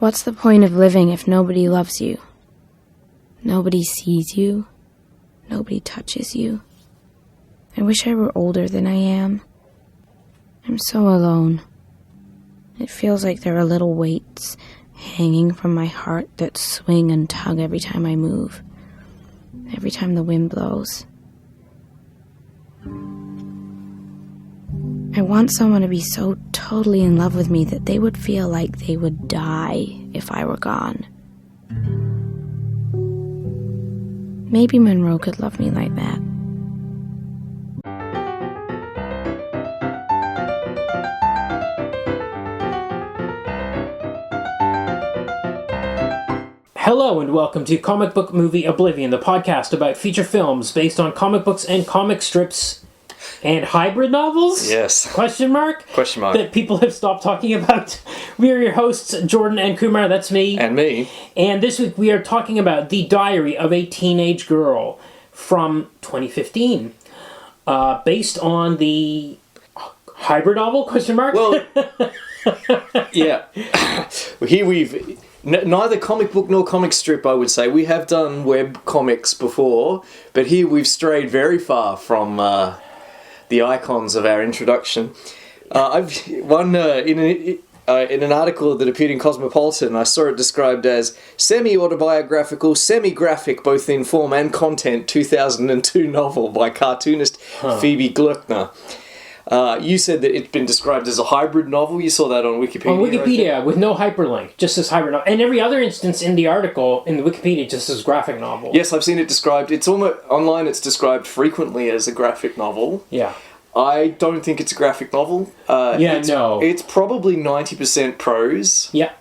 What's the point of living if nobody loves you? Nobody sees you. Nobody touches you. I wish I were older than I am. I'm so alone. It feels like there are little weights hanging from my heart that swing and tug every time I move. Every time the wind blows. I want someone to be so totally in love with me that they would feel like they would die if I were gone. Maybe Monroe could love me like that. Hello and welcome to Comic Book Movie Oblivion, the podcast about feature films based on comic books and comic strips and hybrid novels? Yes. Question mark? Question mark. That people have stopped talking about. We are your hosts, Jordan and Kumar, that's me. And me. And this week we are talking about The Diary of a Teenage Girl from 2015. Based on the hybrid novel? Question mark? Well, yeah. Here we've... Neither comic book nor comic strip, I would say. We have done web comics before, but here we've strayed very far from the icons of our introduction. I've one in an article that appeared in Cosmopolitan, I saw it described as semi-autobiographical, semi-graphic, both in form and content, 2002 novel by cartoonist Phoebe Gloeckner. You said that it's been described as a hybrid novel. You saw that on Wikipedia. On Wikipedia, with no hyperlink, just as hybrid novel. And every other instance in the article, in the Wikipedia, just as graphic novel. Yes, I've seen it described. It's almost online. It's described frequently as a graphic novel. Yeah. I don't think it's a graphic novel. It's probably 90% prose. Yeah.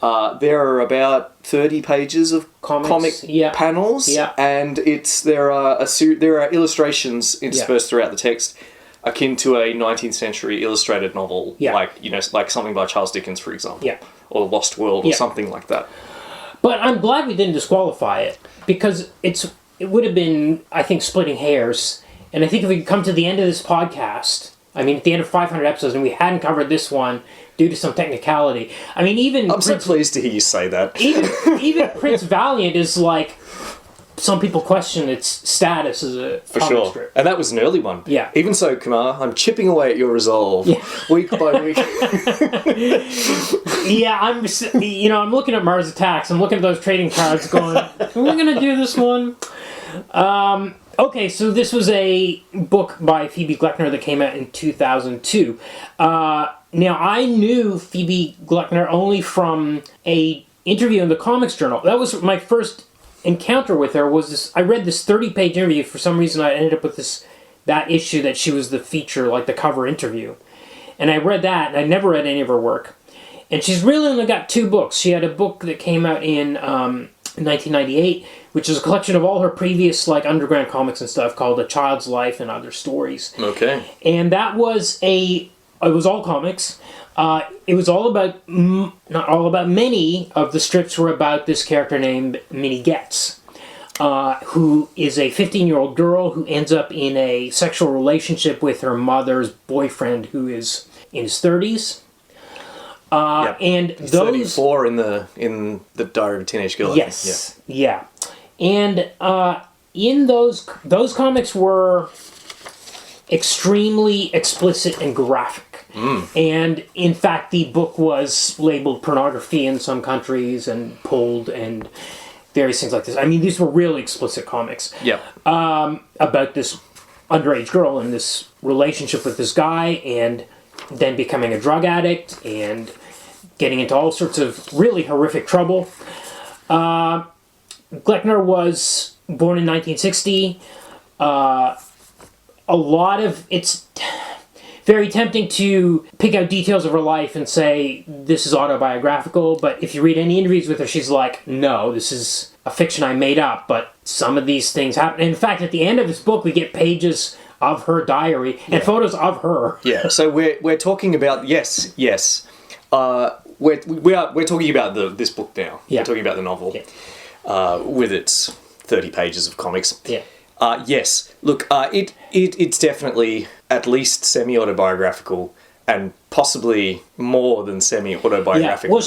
There are about 30 pages of comic panels. Yeah. And there are illustrations interspersed throughout the text, akin to a 19th century illustrated novel, like something by Charles Dickens, for example, or The Lost World, or something like that. But I'm glad we didn't disqualify it, because it would have been, I think, splitting hairs. And I think if we come to the end of this podcast, at the end of 500 episodes, and we hadn't covered this one due to some technicality, I'm so pleased to hear you say that. Even Prince Valiant is like... Some people question its status as a comic strip. And that was an early one. Yeah. Even so, Kumar, I'm chipping away at your resolve week by week. I'm looking at Mars Attacks. I'm looking at those trading cards going, are we going to do this one? Okay, so this was a book by Phoebe Gloeckner that came out in 2002. Now, I knew Phoebe Gloeckner only from a interview in the Comics Journal. That was my first encounter with her. I read this 30-page interview. For some reason I ended up with that issue that she was the feature, like the cover interview, and I read that, and I never read any of her work. And she's really only got 2 books. She had a book that came out in 1998, which is a collection of all her previous underground comics and stuff, called A Child's Life and Other Stories. Okay. And that was it was all comics. It was all about, not all about, many of the strips were about this character named Minnie Getz, who is a 15-year-old girl who ends up in a sexual relationship with her mother's boyfriend, who is in his 30s. And he's those 34 in the Diary of a Teenage Girl. Yes. Yeah. And in those comics were extremely explicit and graphic. And in fact, the book was labeled pornography in some countries and pulled and various things like this. These were really explicit comics. Yeah. About this underage girl and this relationship with this guy, and then becoming a drug addict and getting into all sorts of really horrific trouble. Gloeckner was born in 1960. It's very tempting to pick out details of her life and say, this is autobiographical, but if you read any interviews with her, she's like, no, this is a fiction I made up, but some of these things happen. In fact, at the end of this book, we get pages of her diary and photos of her. Yeah, so we're talking about, yes. We're talking about this book now. Yeah. We're talking about the novel with its 30 pages of comics. Yeah. Yes. Look, it's definitely at least semi-autobiographical. and possibly more than semi-autobiographical.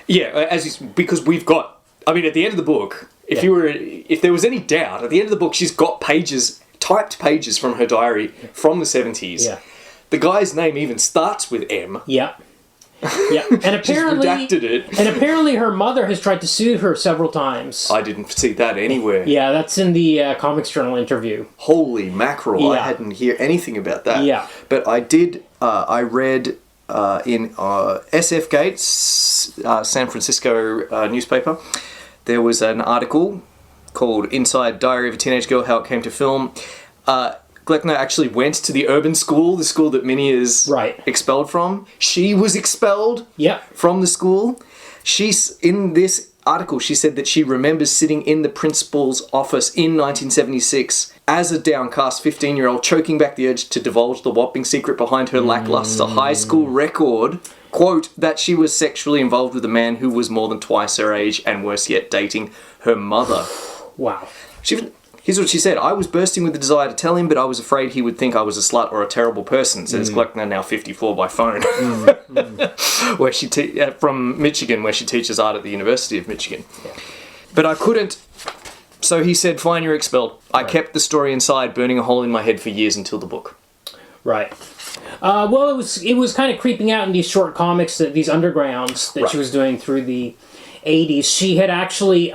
Yeah. Well, because we've got. I mean, at the end of the book, if there was any doubt, at the end of the book, she's got typed pages from her diary from the 70s. Yeah. The guy's name even starts with M. Yeah. Yeah, and apparently, redacted it. And apparently, her mother has tried to sue her several times. I didn't see that anywhere. Yeah, that's in the Comics Journal interview. Holy mackerel! Yeah. I hadn't heard anything about that. Yeah, but I did. I read in SF Gates, San Francisco newspaper. There was an article called "Inside Diary of a Teenage Girl: How It Came to Film." Gloeckner actually went to the urban school, the school that Minnie is expelled from. She was expelled from the school. In this article, she said that she remembers sitting in the principal's office in 1976 as a downcast 15-year-old, choking back the urge to divulge the whopping secret behind her lackluster high school record. Quote, that she was sexually involved with a man who was more than twice her age and worse yet, dating her mother. Wow. Here's what she said. I was bursting with the desire to tell him, but I was afraid he would think I was a slut or a terrible person, says Gloeckner, now 54, by phone. Where she from Michigan, where she teaches art at the University of Michigan. Yeah. But I couldn't. So he said, fine, you're expelled. I kept the story inside, burning a hole in my head for years until the book. Right. Well, it was kind of creeping out in these short comics, these undergrounds that she was doing through the 80s. She had actually...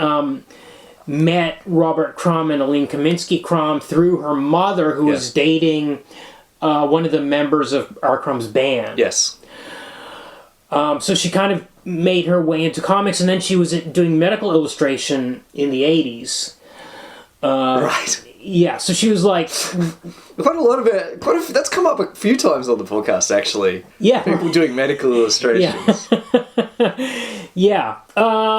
met Robert Crumb and Aline Kaminsky-Crumb through her mother, who was dating one of the members of R. Crumb's band. Yes. So she kind of made her way into comics, and then she was doing medical illustration in the 80s. Right. Yeah, so she was like... Quite a lot of it... that's come up a few times on the podcast, actually. Yeah. People doing medical illustrations. Yeah.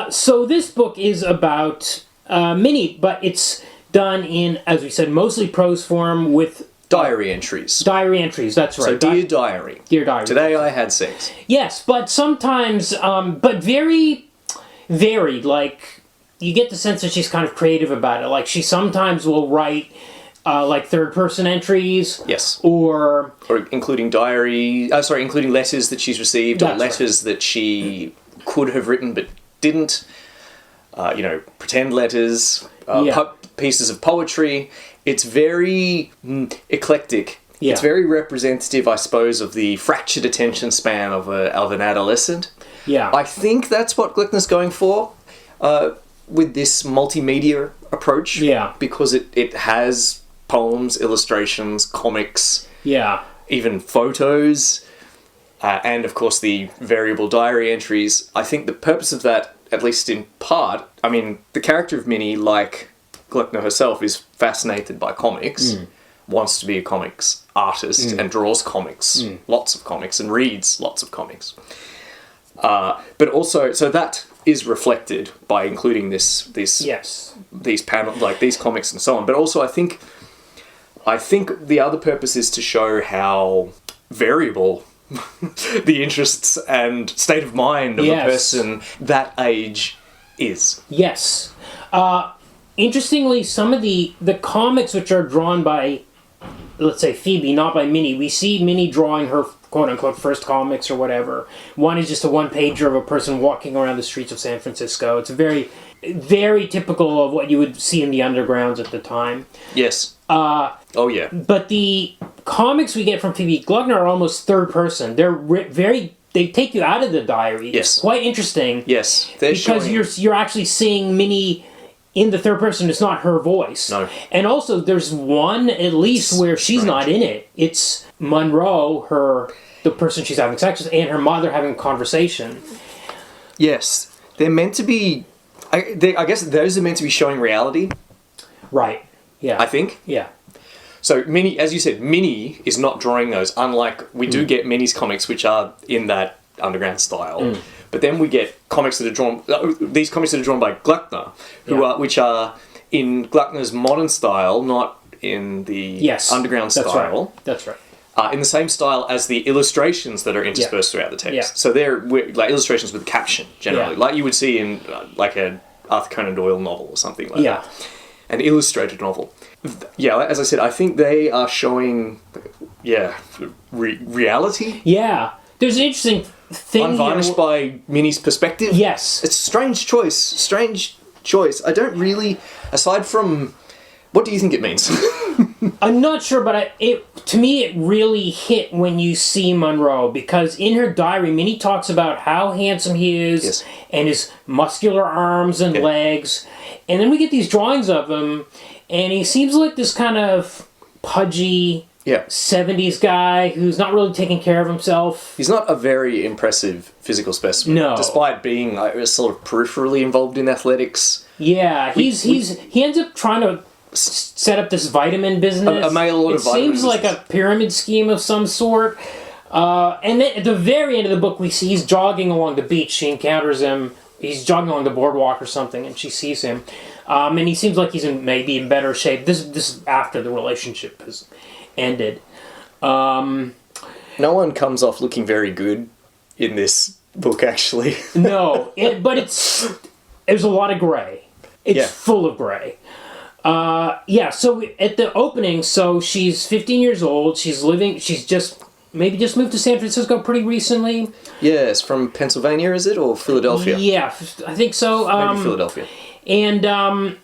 So this book is about... Minnie, but it's done in, as we said, mostly prose form with... Diary entries. Diary entries, that's right. So, Dear Diary. Dear Diary. Today I had sex. Yes, but sometimes, but very varied. Like, you get the sense that she's kind of creative about it. Like, she sometimes will write, like, third-person entries. Yes. Or including including letters that she's received, or letters that she could have written but didn't. Pretend letters, pieces of poetry. It's very eclectic. Yeah. It's very representative, I suppose, of the fractured attention span of an adolescent. Yeah. I think that's what Gloeckner's going for with this multimedia approach. Yeah. Because it has poems, illustrations, comics, even photos, and, of course, the variable diary entries. I think the purpose of that, at least in part, I mean, the character of Minnie, like Gloeckner herself, is fascinated by comics, wants to be a comics artist, and draws comics, lots of comics, and reads lots of comics. But also, so that is reflected by including these panels, like these comics and so on. But also, I think the other purpose is to show how variable the interests and state of mind of a person that age is. Yes. Interestingly, some of the comics which are drawn by, let's say, Phoebe, not by Minnie, we see Minnie drawing her quote-unquote first comics or whatever. One is just a one-pager of a person walking around the streets of San Francisco. It's very, very typical of what you would see in the undergrounds at the time. Yes. But the comics we get from Phoebe Gloeckner are almost third person. They're they take you out of the diary. Yes. It's quite interesting. Yes. Because you're actually seeing Minnie in the third person. It's not her voice. No. And also there's one at least where she's not in it. It's Monroe, the person she's having sex with, and her mother having a conversation. Yes. They're meant to be... I guess those are meant to be showing reality. Right. Yeah. I think. Yeah. So Minnie, as you said, Minnie is not drawing those, unlike we do get Minnie's comics, which are in that underground style. But then we get comics that are drawn, these comics that are drawn by Gloeckner, which are in Gloeckner's modern style, not in the underground style. Right. That's right. In the same style as the illustrations that are interspersed throughout the text. Yeah. So they're like illustrations with caption, generally, like you would see in like a Arthur Conan Doyle novel or something like that. An illustrated novel. Yeah, as I said, I think they are showing, reality. Yeah. There's an interesting thing Unvarnished by Minnie's perspective. Yes. It's a strange choice. I don't really, aside from, what do you think it means? I'm not sure, but to me it really hit when you see Monroe, because in her diary, Minnie talks about how handsome he is, Yes. and his muscular arms and legs, and then we get these drawings of him, and he seems like this kind of pudgy 70s guy who's not really taking care of himself. He's not a very impressive physical specimen. No. Despite being sort of peripherally involved in athletics. Yeah, he ends up trying to set up this vitamin business. A mail order vitamin seems like a pyramid scheme of some sort. And then at the very end of the book, we see he's jogging along the beach. She encounters him. He's jogging along the boardwalk or something, and she sees him. And he seems like he's maybe in better shape. This is after the relationship has ended. No one comes off looking very good in this book, actually. No, but there's a lot of gray. It's full of gray. So at the opening, so she's 15 years old. She's just moved to San Francisco pretty recently. Yes, from Pennsylvania, is it? Or Philadelphia? Yeah, I think so. Maybe Philadelphia. And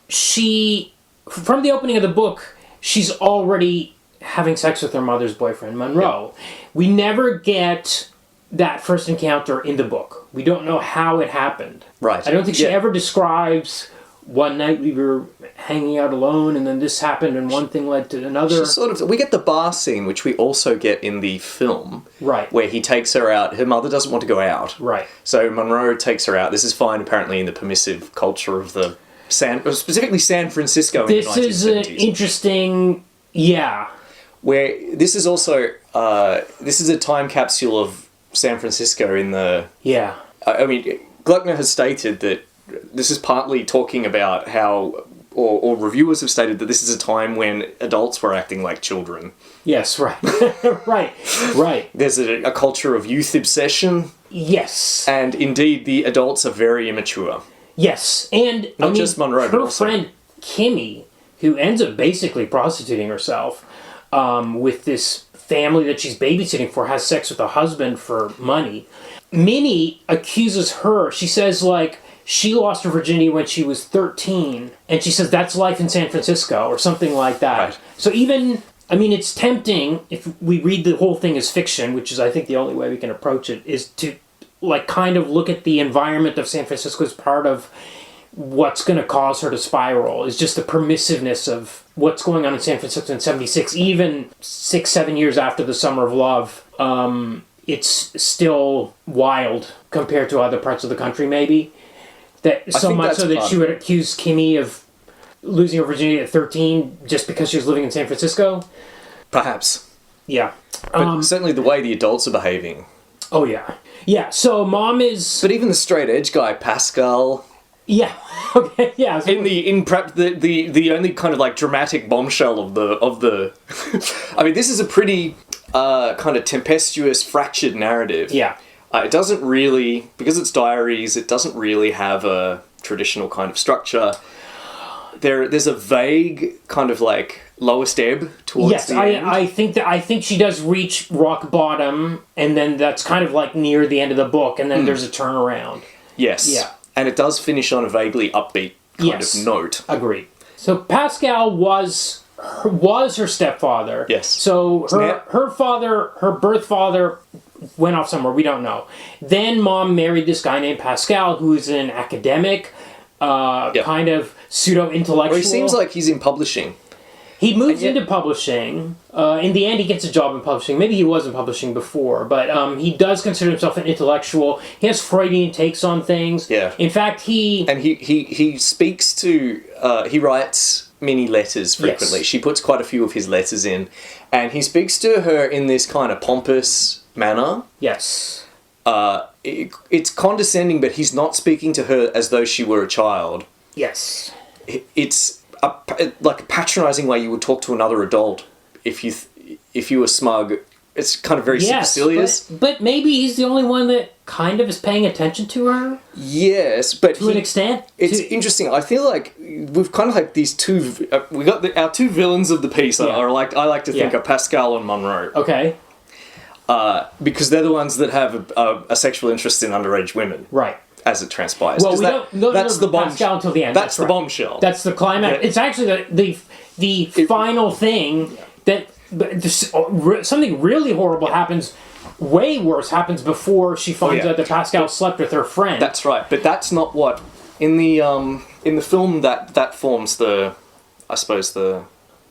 she, from the opening of the book, she's already having sex with her mother's boyfriend, Monroe. Yeah. We never get that first encounter in the book. We don't know how it happened. Right. I don't think she ever describes, one night we were hanging out alone and then this happened and one thing led to another. We get the bar scene, which we also get in the film. Right. Where he takes her out. Her mother doesn't want to go out. Right. So Monroe takes her out. This is fine, apparently, in the permissive culture of specifically San Francisco in the 1970s. This is an interesting... Yeah. Where this is also... this is a time capsule of San Francisco in the... Yeah. I mean, Gloeckner has stated that this is partly talking about how... Or reviewers have stated that this is a time when adults were acting like children. Yes, right. right. There's a culture of youth obsession. Yes. And indeed, the adults are very immature. Yes, and Not just Monroe, but also... Her friend Kimmy, who ends up basically prostituting herself with this family that she's babysitting for, has sex with a husband for money. Minnie accuses her. She says, she lost her virginity when she was 13, and she says that's life in San Francisco, or something like that. Right. So it's tempting, if we read the whole thing as fiction, which is, I think, the only way we can approach it, is to, kind of look at the environment of San Francisco as part of what's going to cause her to spiral, is just the permissiveness of what's going on in San Francisco in 76, even 6-7 years after the Summer of Love. It's still wild compared to other parts of the country, maybe. So much so that she would accuse Kimmy of losing her virginity at 13 just because she was living in San Francisco? Perhaps. Yeah. But certainly the way the adults are behaving. Oh, yeah. Yeah, so Mom is... But even the straight edge guy, Pascal... Yeah. Okay, yeah. So in perhaps the only kind of dramatic bombshell of the I mean, this is a pretty kind of tempestuous, fractured narrative. Yeah. It doesn't really, because it's diaries, it doesn't really have a traditional kind of structure. There's a vague kind of lowest ebb towards the end. I think she does reach rock bottom, and then that's kind of near the end of the book, and then there's a turnaround. Yes. Yeah. And it does finish on a vaguely upbeat kind of note. Agreed. So Pascal was her stepfather. Yes. So her birth father went off somewhere, we don't know. Then Mom married this guy named Pascal, who's an academic, kind of pseudo-intellectual. Well, he seems like he's in publishing. He moves into publishing. In the end, he gets a job in publishing. Maybe he was in publishing before, but he does consider himself an intellectual. He has Freudian takes on things. Yeah. In fact, he speaks to... he writes many letters frequently. Yes. She puts quite a few of his letters in. And he speaks to her in this kind of pompous manner. Yes. It's condescending, but he's not speaking to her as though she were a child. Yes. It's a patronising way you would talk to another adult if you were smug. It's kind of very supercilious. But maybe he's the only one that kind of is paying attention to her. Yes, but to an extent. It's interesting. I feel like we've kind of like these two. We got our two villains of the piece are like I like to think are Pascal and Monroe. Okay. Because they're the ones that have a sexual interest in underage women. Right. As it transpires. Well, that's the bombshell until the end. That's the bombshell. That's the climax. Yeah. It's actually the final thing that something really horrible happens. Way worse happens before she finds out that Pascal slept with her friend. That's right, but that's not what in the film that forms the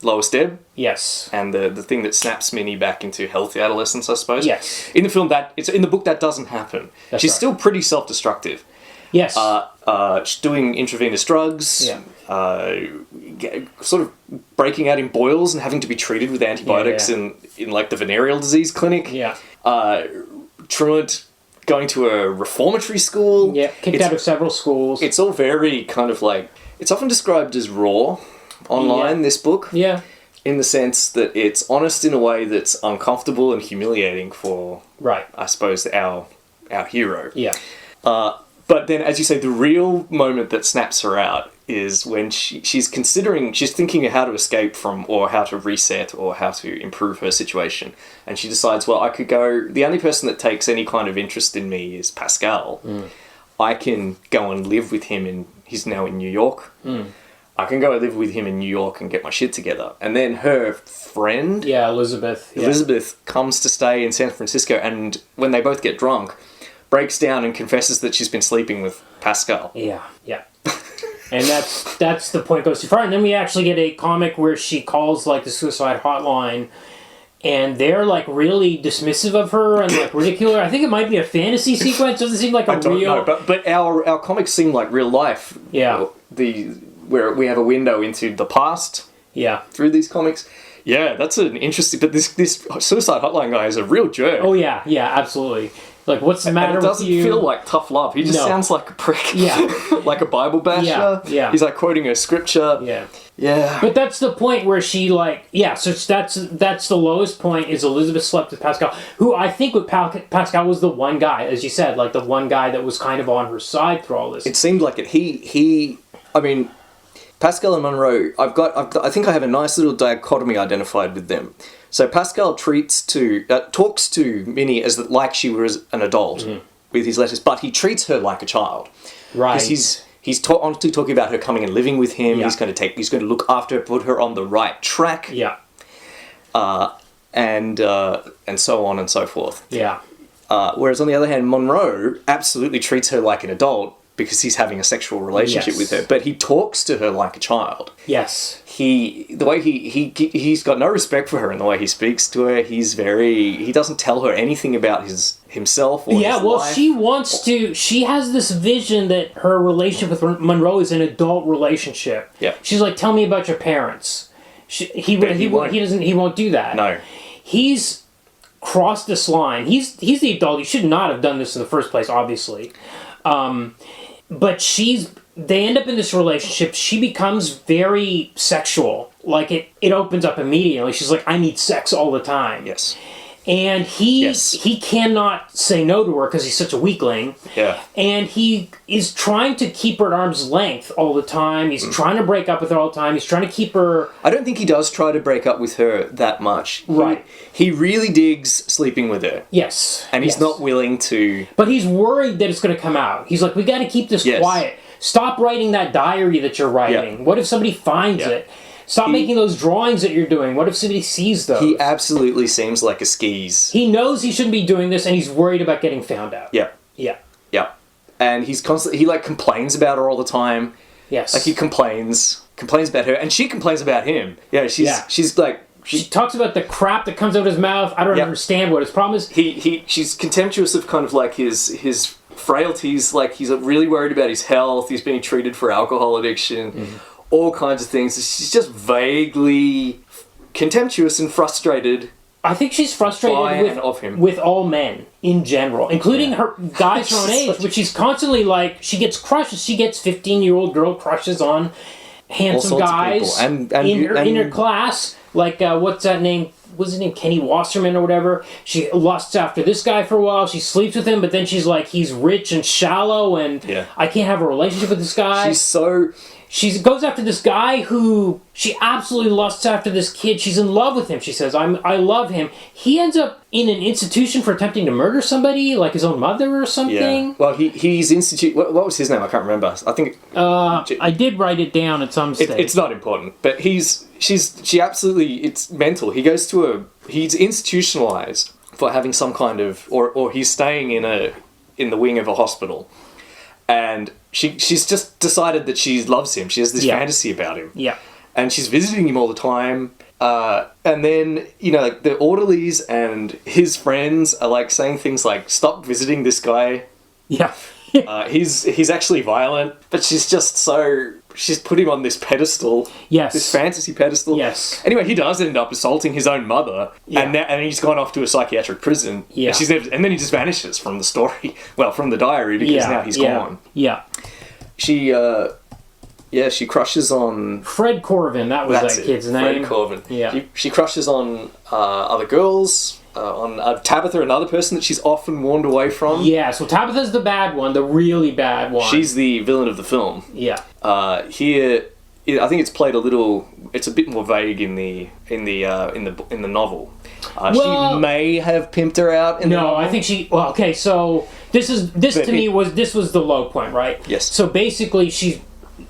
lowest ebb. Yes. And the thing that snaps Minnie back into healthy adolescence, I suppose. Yes. In the film in the book that doesn't happen. That's She's right. still pretty self-destructive. Yes. She's doing intravenous drugs. Yeah. Sort of breaking out in boils and having to be treated with antibiotics in like the venereal disease clinic. Yeah. Truant going to a reformatory school. Yeah. Kicked out of several schools. It's all very kind of like... It's often described as raw online, this book. Yeah. In the sense that it's honest in a way that's uncomfortable and humiliating for, I suppose, our hero. Yeah. But then, as you say, the real moment that snaps her out is when she's thinking of how to escape from, or how to reset, or how to improve her situation. And she decides, well, I could go... The only person that takes any kind of interest in me is Pascal. Mm. I can go and live with him he's now in New York. Mm. I can go and live with him in New York and get my shit together. And then her friend... Yeah, Elizabeth. Yeah. Elizabeth comes to stay in San Francisco, and when they both get drunk, breaks down and confesses that she's been sleeping with Pascal. Yeah, yeah. And that's the point goes too far. And then we actually get a comic where she calls like the suicide hotline, and they're like really dismissive of her and like ridiculous. I think it might be a fantasy sequence. Doesn't seem like a real... know, but our comics seem like real life. Yeah. Where we have a window into the past. Yeah. Through these comics. Yeah, that's an interesting... But this suicide hotline guy is a real jerk. Oh, yeah. Yeah, absolutely. Like, what's the matter with you? It doesn't feel like tough love. He just sounds like a prick. Yeah. Like a Bible basher. Yeah. He's like quoting a scripture. Yeah. Yeah. But that's the point where she like... Yeah, so that's the lowest point is Elizabeth slept with Pascal, who I think with Pascal was the one guy, as you said, like the one guy that was kind of on her side through all this. It seemed like it. I mean... Pascal and Monroe, I think I have a nice little dichotomy identified with them. So Pascal talks to Minnie as like she was an adult with his letters, but he treats her like a child. Right. Because he's honestly talking about her coming and living with him. Yeah. He's going to look after her, put her on the right track. Yeah. And so on and so forth. Yeah. Whereas on the other hand, Monroe absolutely treats her like an adult, because he's having a sexual relationship with her, but he talks to her like a child. Yes. He's got no respect for her in the way he speaks to her. He doesn't tell her anything about himself or his life. She has this vision that her relationship with Monroe is an adult relationship. Yeah. She's like, tell me about your parents. He won't do that. No. He's crossed this line. He's the adult. He should not have done this in the first place, obviously. But they end up in this relationship. She becomes very sexual. Like it opens up immediately. She's like, I need sex all the time. Yes. And he cannot say no to her because he's such a weakling. Yeah. And he is trying to keep her at arm's length all the time. He's trying to break up with her all the time. He's trying to keep her... I don't think he does try to break up with her that much. Right. He really digs sleeping with her. Yes. And he's not willing to... But he's worried that it's going to come out. He's like, we got to keep this quiet. Stop writing that diary that you're writing. Yeah. What if somebody finds it? Stop making those drawings that you're doing. What if somebody sees those? He absolutely seems like a skis. He knows he shouldn't be doing this, and he's worried about getting found out. Yeah. Yeah. Yeah. And he's constantly... He, like, complains about her all the time. Yes. Like, he complains about her, and she complains about him. Yeah, she's like... She talks about the crap that comes out of his mouth. I don't understand what his problem is. She's contemptuous of kind of, like, his frailties. Like, he's really worried about his health. He's being treated for alcohol addiction. Mm-hmm. All kinds of things. She's just vaguely contemptuous and frustrated. I think she's frustrated with all men in general, including her guys her own age, which she's constantly like, she gets crushes. She gets 15-year-old girl crushes on handsome guys in her class. Like, what's that name? what's his name, Kenny Wasserman or whatever. She lusts after this guy for a while. She sleeps with him, but then she's like, he's rich and shallow, and I can't have a relationship with this guy. She goes after this guy who she absolutely lusts after this kid. She's in love with him. She says, I love him. He ends up in an institution for attempting to murder somebody, like his own mother or something. Yeah. Well, he's what was his name? I can't remember. I think I did write it down at some stage. It's not important, but she absolutely, it's mental. He goes to he's institutionalized for having some kind of, or he's staying in the wing of a hospital. And she's just decided that she loves him. She has this fantasy about him. Yeah. And she's visiting him all the time. And then, like the orderlies and his friends are like saying things like, stop visiting this guy. Yeah. He's actually violent. But she's put him on this pedestal. Yes. This fantasy pedestal. Yes. Anyway, he does end up assaulting his own mother. Yeah. And he's gone off to a psychiatric prison. Yeah. And then he just vanishes from the story. Well, from the diary, because now he's gone. Yeah. She crushes on... Fred Corvin, that was that kid's name. Fred Corvin. Yeah. She crushes on other girls, on Tabitha, another person that she's often warned away from. Yeah, so Tabitha's the bad one, the really bad one. She's the villain of the film. Yeah. Here, I think it's played a little... It's a bit more vague in the novel. She may have pimped her out in the novel. I think she... Well, okay, so this was the low point, right? Yes. So basically,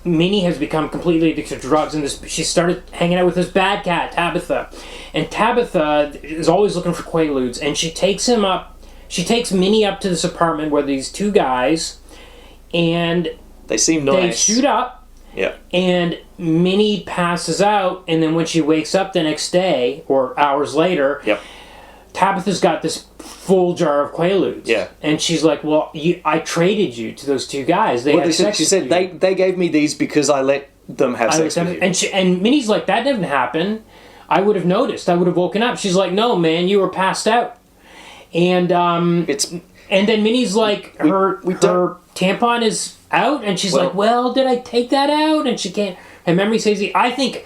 Minnie has become completely addicted to drugs, and she started hanging out with this bad cat, Tabitha. And Tabitha is always looking for Quaaludes, and she takes Minnie up to this apartment where these two guys, and... They seem nice. They shoot up. Yeah. And Minnie passes out, and then when she wakes up the next day, or hours later, Tabitha's got this full jar of Quaaludes. Yeah. And she's like, well, I traded you to those two guys. She said, they gave me these because I let them have sex with you. And Minnie's like, that didn't happen. I would have noticed. I would have woken up. She's like, no, man, you were passed out. And and then Minnie's like, her tampon is out, and she's like, well, did I take that out? And she can't. Her memory says, I think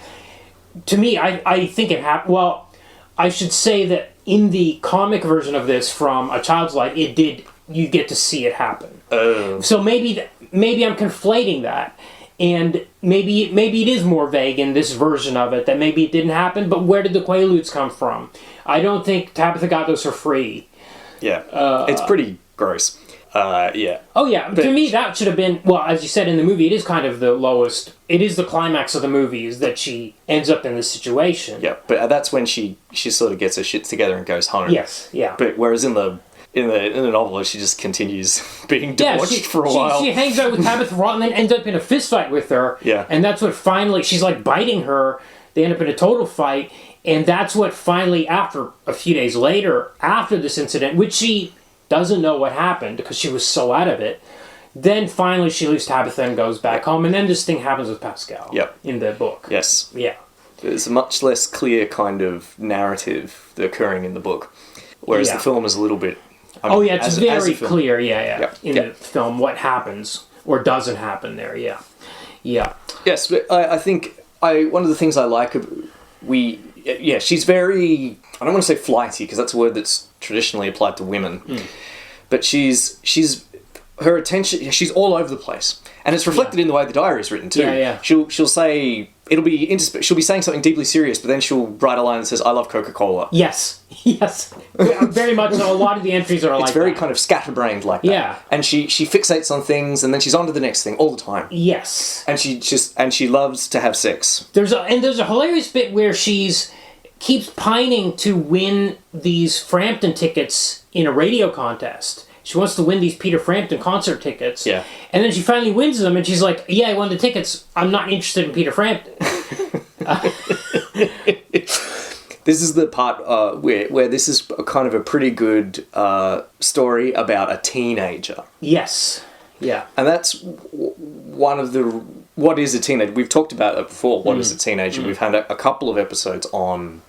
it happened. Well, I should say that in the comic version of this, from A Child's Life, you get to see it happen. Oh. So maybe I'm conflating that, and maybe it is more vague in this version of it, that maybe it didn't happen. But where did the Quaaludes come from? I don't think Tabitha got those for free. Yeah, it's pretty gross. Yeah. Oh yeah, but to me that should have been, well, as you said in the movie, it is kind of the lowest. It is the climax of the movie, is that she ends up in this situation. Yeah, but that's when she sort of gets her shit together and goes home. Yes, yeah. But whereas in the novel, she just continues being debauched for a while. She hangs out with Tabitha Roth and then ends up in a fist fight with her. Yeah. And that's what finally, she's like biting her. They end up in a total fight, and that's what finally, after a few days later, after this incident, which she doesn't know what happened because she was so out of it, then finally she leaves Tabitha and goes back home, and then this thing happens with Pascal in the book. Yes. Yeah. There's a much less clear kind of narrative occurring in the book, whereas the film is a little bit... it's very clear, in the film what happens or doesn't happen there, yeah. Yes, but I think one of the things I like, she's very... I don't want to say flighty, because that's a word that's traditionally applied to women. But she's her attention, she's all over the place. And it's reflected in the way the diary is written too. Yeah. She'll say, she'll be saying something deeply serious, but then she'll write a line that says, I love Coca-Cola. Yes. Very much so. A lot of the entries are like that. It's very kind of scatterbrained like that. Yeah. And she fixates on things, and then she's on to the next thing all the time. Yes. And she loves to have sex. There's a hilarious bit where she's keeps pining to win these Frampton tickets in a radio contest. She wants to win these Peter Frampton concert tickets. Yeah. And then she finally wins them, and she's like, yeah, I won the tickets. I'm not interested in Peter Frampton. This is the part where this is kind of a pretty good story about a teenager. Yes. Yeah. And that's one of the... What is a teenager? We've talked about it before. What is a teenager? We've had a couple of episodes on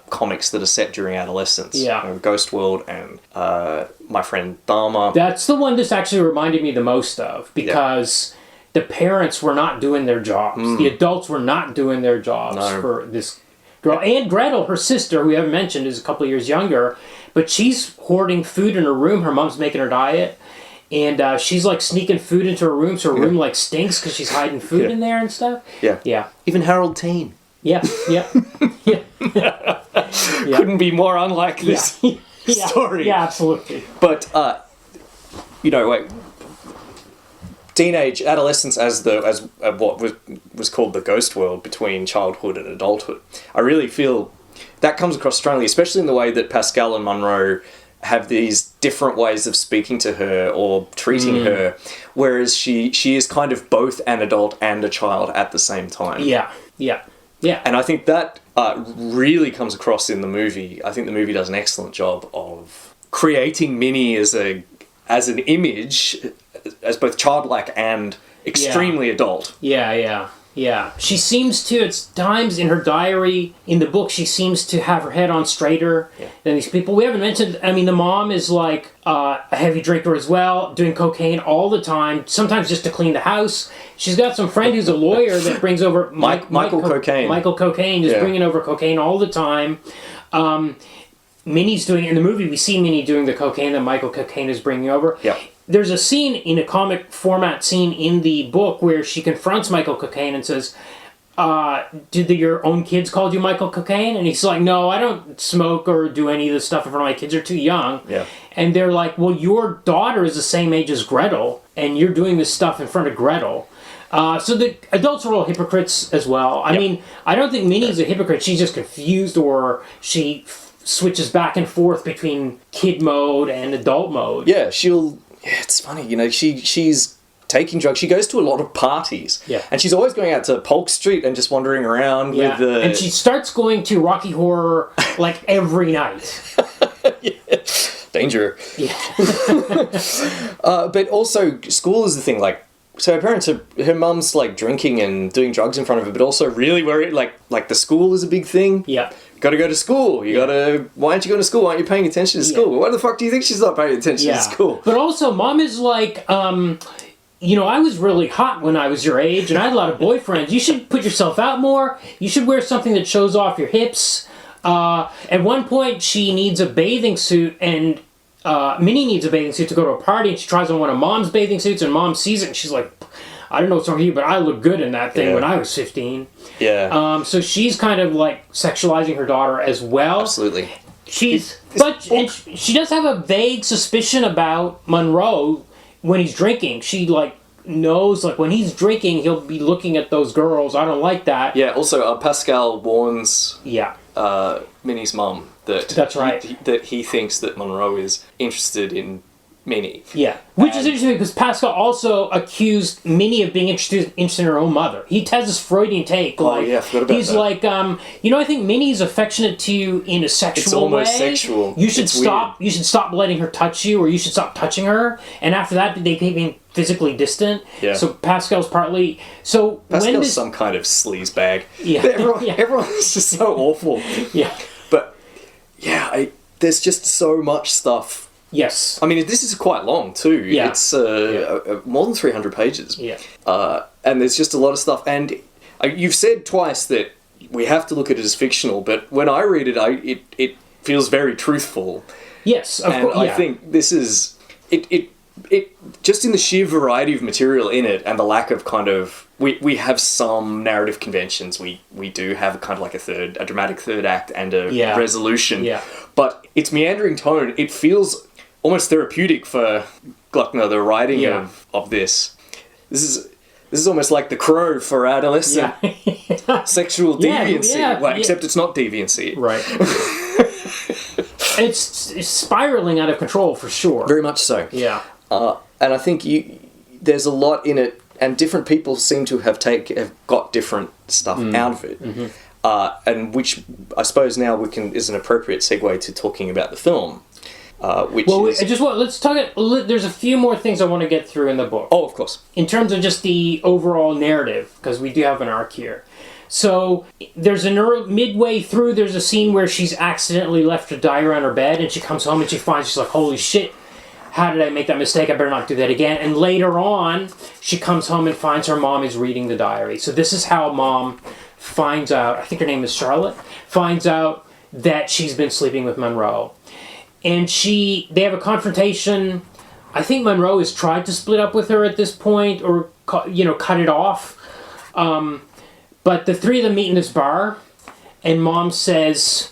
comics that are set during adolescence. Yeah. Ghost World and My Friend Dharma. That's the one this actually reminded me the most of, because the parents were not doing their jobs. The adults were not doing their jobs for girl. And Gretel, her sister, who we haven't mentioned, is a couple of years younger, but she's hoarding food in her room. Her mom's making her diet. And she's like sneaking food into her room, so her room like stinks because she's hiding food in there and stuff. Yeah. Yeah. Even Harold Teen. Yeah. Yeah. Yeah. Couldn't be more unlike this story. Yeah, absolutely. But, teenage adolescence as what was called the ghost world between childhood and adulthood. I really feel that comes across strongly, especially in the way that Pascal and Monroe have these different ways of speaking to her or treating her, whereas she is kind of both an adult and a child at the same time. Yeah. And I think that really comes across in the movie. I think the movie does an excellent job of creating Minnie as an image, as both childlike and extremely adult. Yeah. She seems to, at times in her diary, in the book, she seems to have her head on straighter than these people. We haven't mentioned, I mean, the mom is like a heavy drinker as well, doing cocaine all the time, sometimes just to clean the house. She's got some friend who's a lawyer that brings over... Michael Cocaine. Michael Cocaine is bringing over cocaine all the time. Minnie's doing, in the movie, we see Minnie doing the cocaine that Michael Cocaine is bringing over. Yeah. There's a scene in a comic format scene in the book where she confronts Michael Cocaine and says, did your own kids call you Michael Cocaine? And he's like, no, I don't smoke or do any of this stuff in front of my kids. They're too young. Yeah. And they're like, well, your daughter is the same age as Gretel, and you're doing this stuff in front of Gretel. So the adults are all hypocrites as well. I mean, I don't think Minnie's a hypocrite. She's just confused, or she switches back and forth between kid mode and adult mode. Yeah, it's funny, she's taking drugs. She goes to a lot of parties. Yeah. And she's always going out to Polk Street and just wandering around with the... And she starts going to Rocky Horror like every night. Danger. Yeah. But also, school is the thing, like... So her mum's like drinking and doing drugs in front of her, but also really worried, like the school is a big thing. Yeah. Got to go to school. Why aren't you going to school? Why aren't you paying attention to school? Why the fuck do you think she's not paying attention to school? But also, mom is like, I was really hot when I was your age, and I had a lot of boyfriends. You should put yourself out more. You should wear something that shows off your hips. At one point, she needs a bathing suit, and Minnie needs a bathing suit to go to a party, and she tries on one of mom's bathing suits, and mom sees it, and she's like, I don't know what's wrong with you, but I look good in that thing when I was 15. Yeah. So she's kind of like sexualizing her daughter as well. Absolutely. She does have a vague suspicion about Monroe when he's drinking. She like knows, like, when he's drinking, he'll be looking at those girls. I don't like that. Yeah. Also, Pascal warns. Yeah. Minnie's mum that that's right. That he thinks that Monroe is interested in Minnie. Yeah. Which is interesting because Pascal also accused Minnie of being interested in her own mother. He has this Freudian take. Like, I forgot about he's that. like, I think Minnie's affectionate to you in a sexual way. It's almost sexual. You should it's stop. Weird. You should stop letting her touch you, or you should stop touching her. And after that, they became physically distant. Yeah. So Pascal's partly... So Pascal's when some kind of sleaze bag. Yeah. Everyone's just so awful. Yeah. But, there's just so much stuff. Yes. I mean, this is quite long, too. Yeah. It's more than 300 pages. Yeah. And there's just a lot of stuff. And you've said twice that we have to look at it as fictional, but when I read it, it feels very truthful. Yes, of course. I think this is... It just in the sheer variety of material in it and the lack of kind of... We have some narrative conventions. We do have kind of like a dramatic third act and a resolution. Yeah. But its meandering tone, it feels almost therapeutic for Gloeckner, the writing of this. This is almost like The Crow for adolescent sexual deviancy. Except it's not deviancy. Right. It's spiraling out of control for sure. Very much so. Yeah. And I think there's a lot in it, and different people seem to have got different stuff out of it. Mm-hmm. And which I suppose now is an appropriate segue to talking about the film. Let's talk. There's a few more things I want to get through in the book. Oh, of course. In terms of just the overall narrative, because we do have an arc here. So there's midway through, there's a scene where she's accidentally left her diary on her bed, and she comes home and she's like, holy shit, how did I make that mistake? I better not do that again. And later on, she comes home and finds her mom is reading the diary. So this is how mom finds out, I think her name is Charlotte, finds out that she's been sleeping with Monroe. And they have a confrontation. I think Monroe has tried to split up with her at this point, or, cut it off. But the three of them meet in this bar, and Mom says,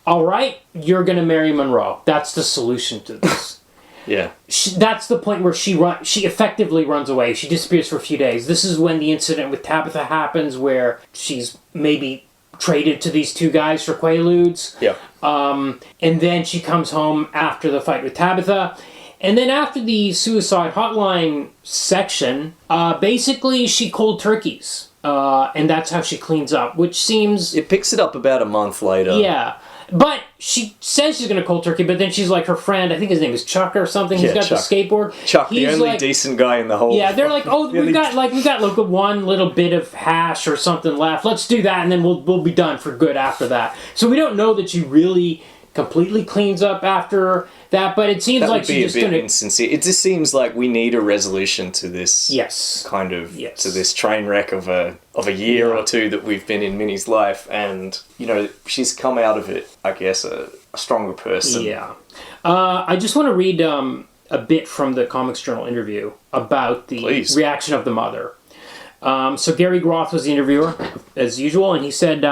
all right, you're going to marry Monroe. That's the solution to this. Yeah. That's the point where she effectively runs away. She disappears for a few days. This is when the incident with Tabitha happens, where she's maybe traded to these two guys for Quaaludes. Yeah. And then she comes home after the fight with Tabitha. And then after the suicide hotline section, basically she cold turkeys. And that's how she cleans up, which seems... It picks it up about a month later. Yeah. But she says she's going to cold turkey, but then she's like, her friend, I think his name is Chuck or something. He's got Chuck. The skateboard. Chuck, the only decent guy in the whole... Yeah, they're like, oh, we've got one little bit of hash or something left. Let's do that, and then we'll be done for good after that. So we don't know that she really completely cleans up after that, but it seems that like would be she's a just bit insincere. It just seems like we need a resolution to this. Yes. To this train wreck of a year or two that we've been in Minnie's life, and she's come out of it, I guess, a stronger person. Yeah. I just want to read a bit from the Comics Journal interview about the reaction of the mother. So Gary Groth was the interviewer, as usual, and he said,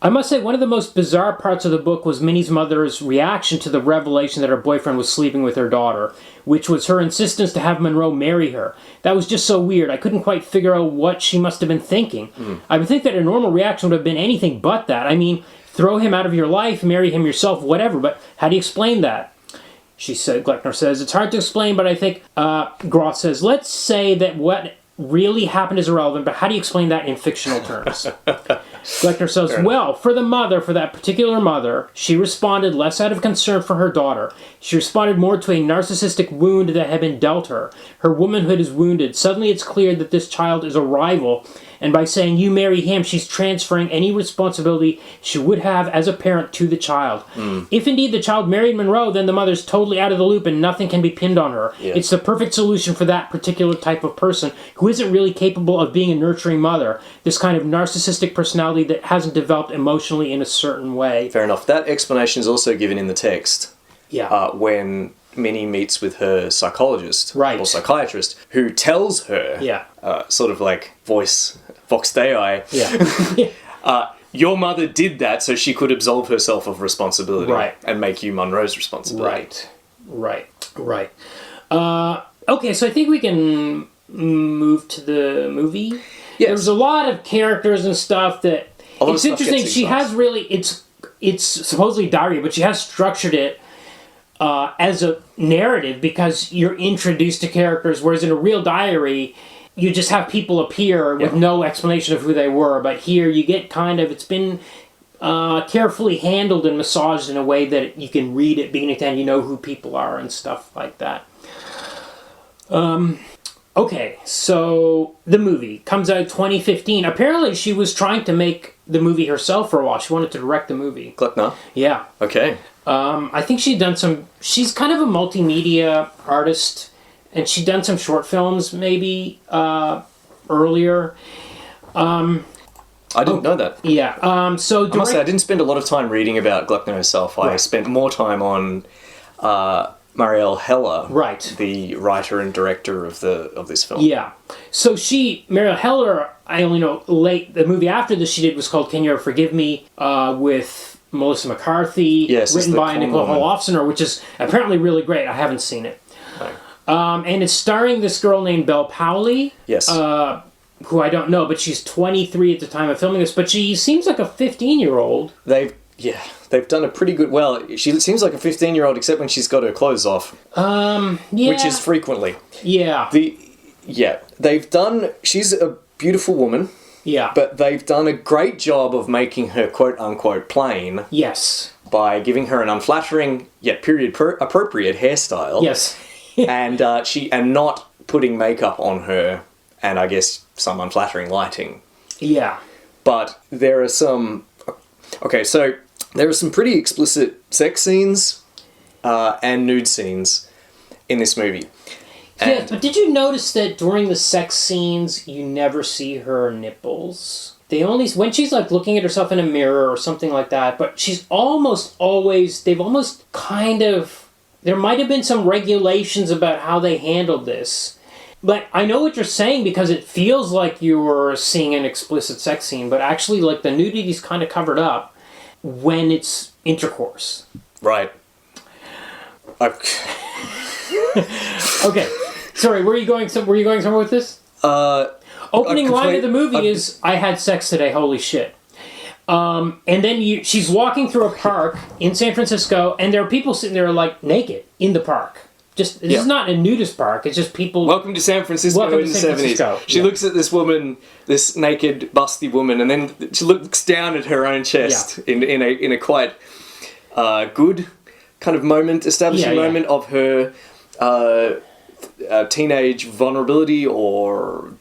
I must say one of the most bizarre parts of the book was Minnie's mother's reaction to the revelation that her boyfriend was sleeping with her daughter, which was her insistence to have Monroe marry her. That was just so weird. I couldn't quite figure out what she must have been thinking. I would think that a normal reaction would have been anything but that. I mean, throw him out of your life, marry him yourself, whatever, but how do you explain that? Gloeckner says, it's hard to explain, but I think, Groth says, let's say that what really happened is irrelevant, but how do you explain that in fictional terms? Gloeckner says, well, for that particular mother, she responded less out of concern for her daughter. She responded more to a narcissistic wound that had been dealt her. Her womanhood is wounded. Suddenly it's clear that this child is a rival, and by saying you marry him, she's transferring any responsibility she would have as a parent to the child. If indeed the child married Monroe, then the mother's totally out of the loop and nothing can be pinned on her. Yeah. It's the perfect solution for that particular type of person who isn't really capable of being a nurturing mother. This kind of narcissistic personality that hasn't developed emotionally in a certain way. Fair enough. That explanation is also given in the text. Yeah. When Minnie meets with her psychologist or psychiatrist, who tells her, sort of like Vox Dei, your mother did that so she could absolve herself of responsibility and make you Monroe's responsibility. Right. Okay, so I think we can move to the movie. Yes. There's a lot of characters and stuff that... It's interesting, she has really... It's supposedly diary, but she has structured it as a narrative because you're introduced to characters, whereas in a real diary, you just have people appear with no explanation of who they were. But here you get it's been carefully handled and massaged in a way that you can read it beginning to end, you know who people are and stuff like that. Okay, so the movie comes out in 2015. Apparently she was trying to make the movie herself for a while. She wanted to direct the movie. Gloeckner? Yeah. Okay. I think she's kind of a multimedia artist, and she'd done some short films maybe earlier. I didn't know that. Yeah. I must say, I didn't spend a lot of time reading about Gloeckner herself. I spent more time on Marielle Heller, the writer and director of this film. Yeah. So Marielle Heller, I only know the movie after this she did was called Can You Ever Forgive Me, with Melissa McCarthy, written by Nicole Holofcener, which is apparently really great. I haven't seen it. And it's starring this girl named Bel Powley. Yes. Who I don't know, but she's 23 at the time of filming this, but she seems like a 15-year-old. They've done a pretty good... Well, she seems like a 15-year-old except when she's got her clothes off. Which is frequently. Yeah. They've done... She's a beautiful woman. Yeah. But they've done a great job of making her quote-unquote plain. Yes. By giving her an unflattering, yet period-appropriate hairstyle. Yes. and not putting makeup on her, and I guess some unflattering lighting. Yeah. But there are some... Okay, so there are some pretty explicit sex scenes and nude scenes in this movie. Yeah, but did you notice that during the sex scenes, you never see her nipples? when she's like looking at herself in a mirror or something like that, but she's almost always, they've almost kind of, there might have been some regulations about how they handled this. Like, I know what you're saying because it feels like you're seeing an explicit sex scene, but actually, like, the nudity's kind of covered up when it's intercourse. Right. Okay. Sorry, were you going somewhere with this? Opening line of the movie is, I had sex today, holy shit. And then she's walking through a park in San Francisco, and there are people sitting there, like, naked in the park. This is not a nudist park, it's just people... Welcome to San Francisco in the 70s. She looks at this woman, this naked, busty woman, and then she looks down at her own chest in a quite good kind of moment, establishing moment of her teenage vulnerability or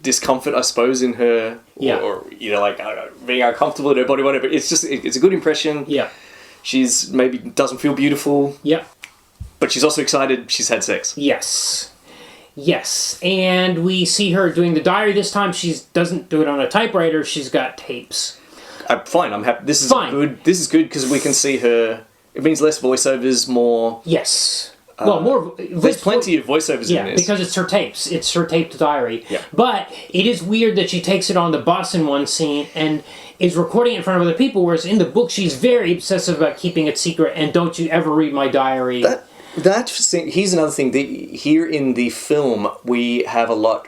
discomfort, I suppose, in her, or you know, like being uncomfortable in her body, whatever. It's just it's a good impression. Yeah, she's maybe doesn't feel beautiful. Yeah, but she's also excited. She's had sex. Yes, and we see her doing the diary this time. She doesn't do it on a typewriter. She's got tapes. Fine. I'm happy. This is fine. Good. This is good because we can see her. It means less voiceovers, more. Yes. Well, more. There's plenty of voiceovers in this. Because it's her tapes. It's her taped diary. Yeah. But it is weird that she takes it on the bus in one scene and is recording it in front of other people, whereas in the book she's very obsessive about keeping it secret and don't you ever read my diary. Here's another thing. Here in the film, we have a lot.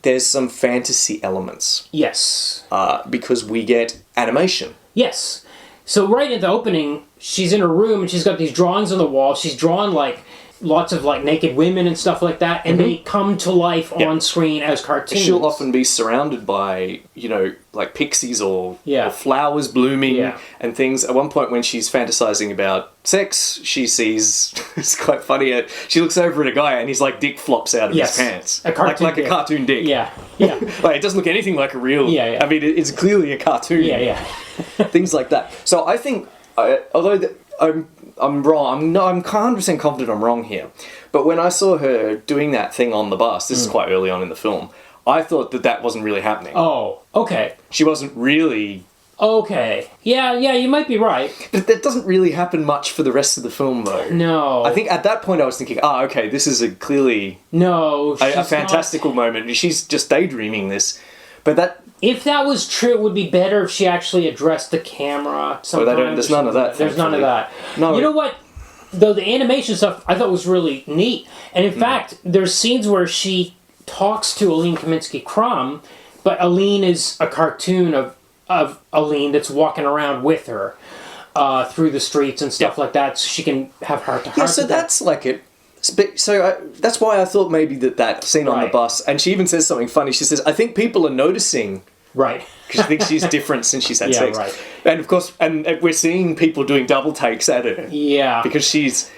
There's some fantasy elements. Yes. Because we get animation. Yes. So right at the opening, she's in her room and she's got these drawings on the wall. She's drawn like lots of like naked women and stuff like that, and they come to life on screen as cartoons. She'll often be surrounded by, you know, like pixies or flowers blooming and things. At one point when she's fantasizing about sex, she sees, it's quite funny, she looks over at a guy and he's like dick flops out of his pants. A cartoon like a cartoon dick. Yeah. Like, it doesn't look anything like a real... I mean, it's clearly a cartoon. Things like that. So I think, although I'm wrong, I'm 100% confident I'm wrong here, but when I saw her doing that thing on the bus, this is quite early on in the film, I thought that wasn't really happening. Oh, okay. She wasn't really... Okay. Yeah, you might be right. But that doesn't really happen much for the rest of the film, though. No. I think at that point I was thinking, okay, this is a fantastical moment. She's just daydreaming this. But that... If that was true, it would be better if she actually addressed the camera sometimes. There's none of that. There's none of that. No. You know what? Though the animation stuff I thought was really neat. And in fact, there's scenes where she talks to Aline Kaminsky-Crumb, but Aline is a cartoon of Aline that's walking around with her through the streets and stuff like that, so she can have heart-to-heart. Yeah, so that's like it. So that's why I thought maybe that scene on the bus, and she even says something funny. She says, I think people are noticing. Right. Because she thinks she's different since she's had sex. Right. And of course, and we're seeing people doing double takes at her. Yeah. Because she's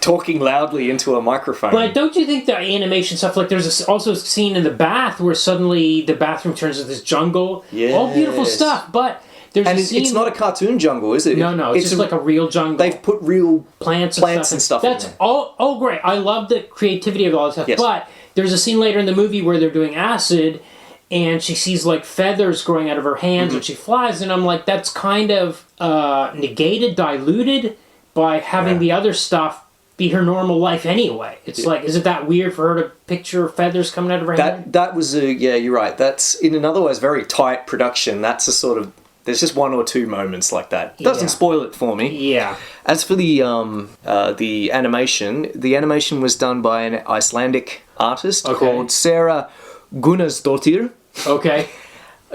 talking loudly into a microphone. But don't you think the animation stuff, like there's also a scene in the bath where suddenly the bathroom turns into this jungle. Yes. All beautiful stuff, but there's a scene... it's not a cartoon jungle, is it? No, it's just like a real jungle. They've put real plants and stuff That's in there. Oh, great. I love the creativity of all this stuff. Yes. But there's a scene later in the movie where they're doing acid and she sees like feathers growing out of her hands when she flies, and I'm like, that's kind of negated, diluted by having the other stuff be her normal life anyway. It's like, is it that weird for her to picture feathers coming out of her hand? That was you're right. That's, in an otherwise very tight production, that's a sort of, there's just one or two moments like that. It doesn't spoil it for me. Yeah. As for the animation was done by an Icelandic artist called Sarah Gunnarsdóttir. Okay.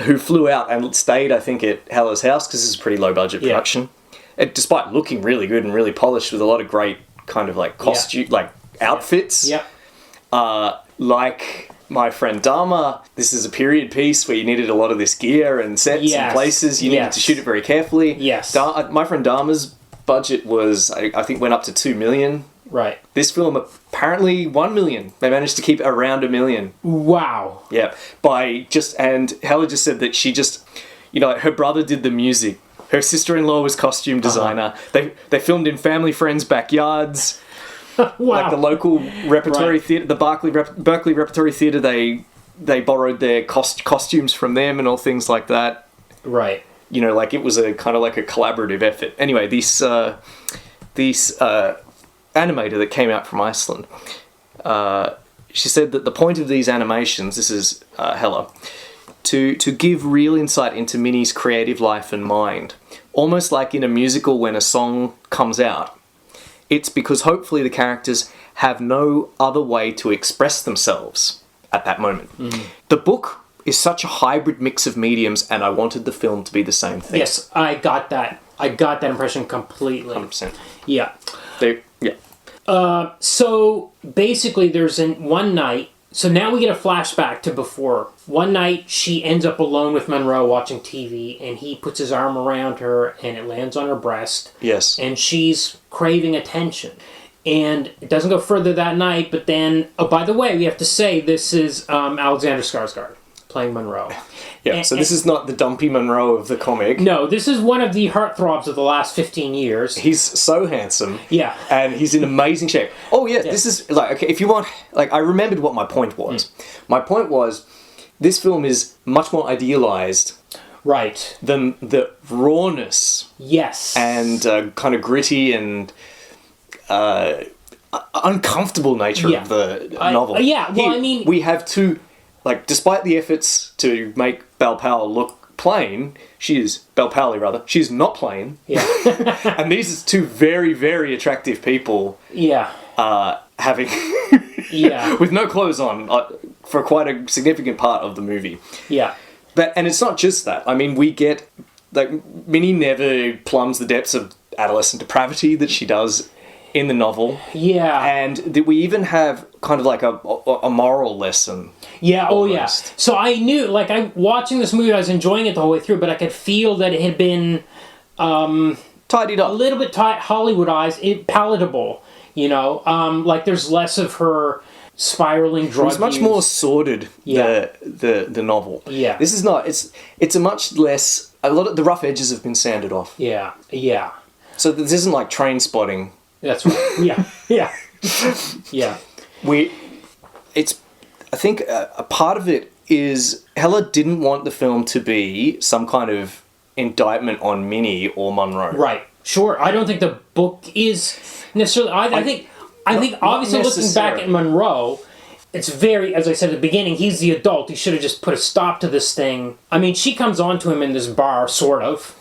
Who flew out and stayed, I think, at Heller's house, because this is a pretty low-budget production. Despite looking really good and really polished with a lot of great kind of like costume, like outfits. Yeah. Like My Friend Dharma, this is a period piece where you needed a lot of this gear and sets and places. You needed to shoot it very carefully. Yes. My Friend Dharma's budget was, I think, went up to $2 million. Right. This film, apparently $1 million. They managed to keep around $1 million. Wow. Yeah. And Heller just said that she just, her brother did the music. Her sister-in-law was costume designer. They filmed in family friends' backyards. Wow. Like the local repertory theatre, the Berkeley Repertory Theatre, they they borrowed their costumes from them and all things like that. Right. You know, like it was a kind of like a collaborative effort. Anyway, this animator that came out from Iceland, she said that the point of these animations, this is Heller, to give real insight into Minnie's creative life and mind. Almost like in a musical when a song comes out. It's because hopefully the characters have no other way to express themselves at that moment. The book is such a hybrid mix of mediums, and I wanted the film to be the same thing. Yes, I got that. I got that impression completely. 100%. Yeah. Yeah. So basically there's one night, so now we get a flashback to before. One night she ends up alone with Monroe watching TV, and he puts his arm around her and it lands on her breast. Yes. And she's craving attention. And it doesn't go further that night, but then, oh, by the way, we have to say this is Alexander Skarsgård playing Monroe. Yeah, so this is not the dumpy Monroe of the comic. No, this is one of the heartthrobs of the last 15 years. He's so handsome. Yeah. And he's in amazing shape. Oh, yeah, this is, like, okay, if you want, like, I remembered what my point was. My point was, this film is much more idealized. Right. Than the rawness. Yes. And kind of gritty and uncomfortable nature of the novel. I mean... We have two... Like, despite the efforts to make Bel Powley look plain, Bel Powley rather, she's not plain. Yeah. And these are two very, very attractive people. Yeah. Having... yeah. With no clothes on for quite a significant part of the movie. Yeah. And it's not just that. I mean, we get... Like, Minnie never plumbs the depths of adolescent depravity that she does in the novel. Yeah. And that we even have kind of like a moral lesson. Yeah, almost. Oh yeah. So I knew, like, watching this movie, I was enjoying it the whole way through, but I could feel that it had been... tidied up. A little bit Hollywoodized, palatable, you know? Like, there's less of her spiraling drug use. It's much more sordid, the novel. Yeah. This is not... It's a much less... A lot of the rough edges have been sanded off. Yeah, yeah. So this isn't like Train Spotting. That's right. Yeah, yeah. Yeah. I think a part of it is Heller didn't want the film to be some kind of indictment on Minnie or Monroe. Right. Sure. I don't think the book is necessarily... I think obviously looking back at Monroe, it's very, as I said at the beginning, he's the adult. He should have just put a stop to this thing. I mean, she comes on to him in this bar, sort of,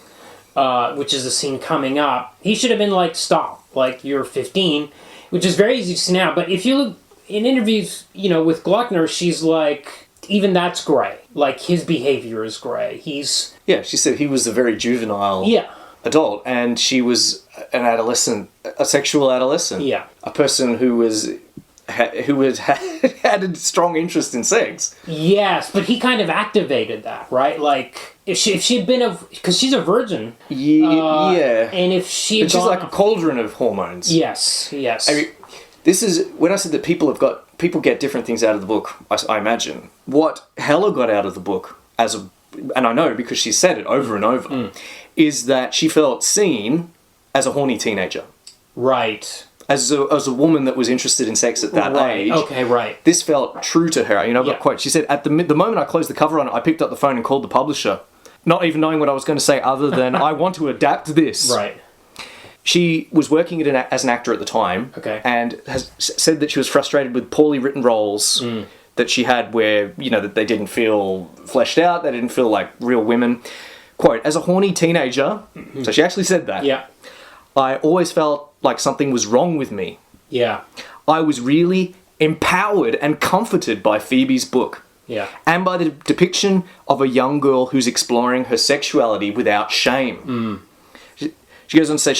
which is the scene coming up. He should have been like, stop, like, you're 15, which is very easy to see now. But if you look in interviews, you know, with Gloeckner, she's like, even that's gray. Like, his behavior is gray. Yeah, she said he was a very juvenile adult, and she was an adolescent, a sexual adolescent. Yeah. A person who had a strong interest in sex. Yes, but he kind of activated that, right? Like, if she'd been because she's a virgin. Yeah. And if she's like a cauldron of hormones. Yes, yes. I mean, this is, when I said that people get different things out of the book, I imagine. What Heller got out of the book, and I know because she said it over and over, is that she felt seen as a horny teenager. Right. As a woman that was interested in sex at that age. Okay, right. This felt true to her. You know, quote, she said, at the moment I closed the cover on it, I picked up the phone and called the publisher, not even knowing what I was going to say other than, I want to adapt this. Right. She was working as an actor at the time, and has said that she was frustrated with poorly written roles that she had where, you know, that they didn't feel fleshed out, they didn't feel like real women. Quote, as a horny teenager, so she actually said that, I always felt like something was wrong with me. Yeah. I was really empowered and comforted by Phoebe's book. Yeah. And by the depiction of a young girl who's exploring her sexuality without shame. She goes on to say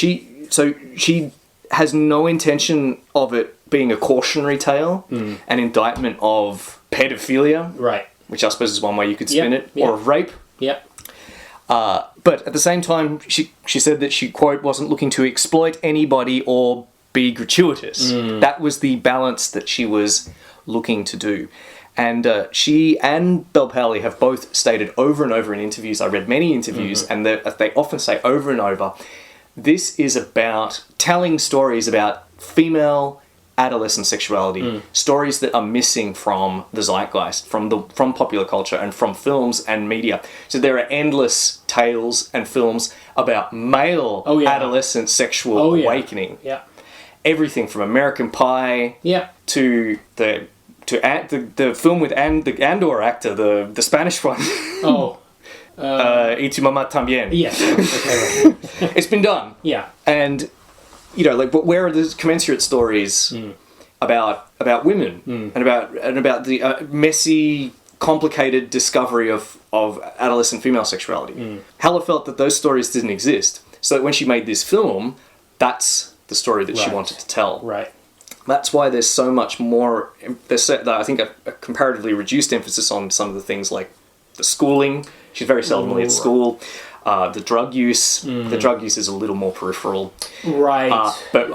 she has no intention of it being a cautionary tale, an indictment of pedophilia. Right. Which I suppose is one way you could spin it. Or of rape. Yep. But at the same time, she said that she, quote, wasn't looking to exploit anybody or be gratuitous. That was the balance that she was looking to do. And she and Bel Powley have both stated over and over in interviews, I read many interviews, and they often say over and over, this is about telling stories about female adolescent sexuality, stories that are missing from the zeitgeist, from popular culture and from films and media. So there are endless tales and films about male adolescent sexual awakening. Yeah. Everything from American Pie to the film with the Andor actor, the Spanish one. Y tu mamá también. Yes. Okay. It's been done. Yeah. And like, but where are the commensurate stories about women and about the messy, complicated discovery of adolescent female sexuality? Heller felt that those stories didn't exist, so that when she made this film, that's the story that she wanted to tell. Right. That's why there's so much more. There's, I think, a comparatively reduced emphasis on some of the things like the schooling. She's very seldomly at school. The drug use. The drug use is a little more peripheral. Right. But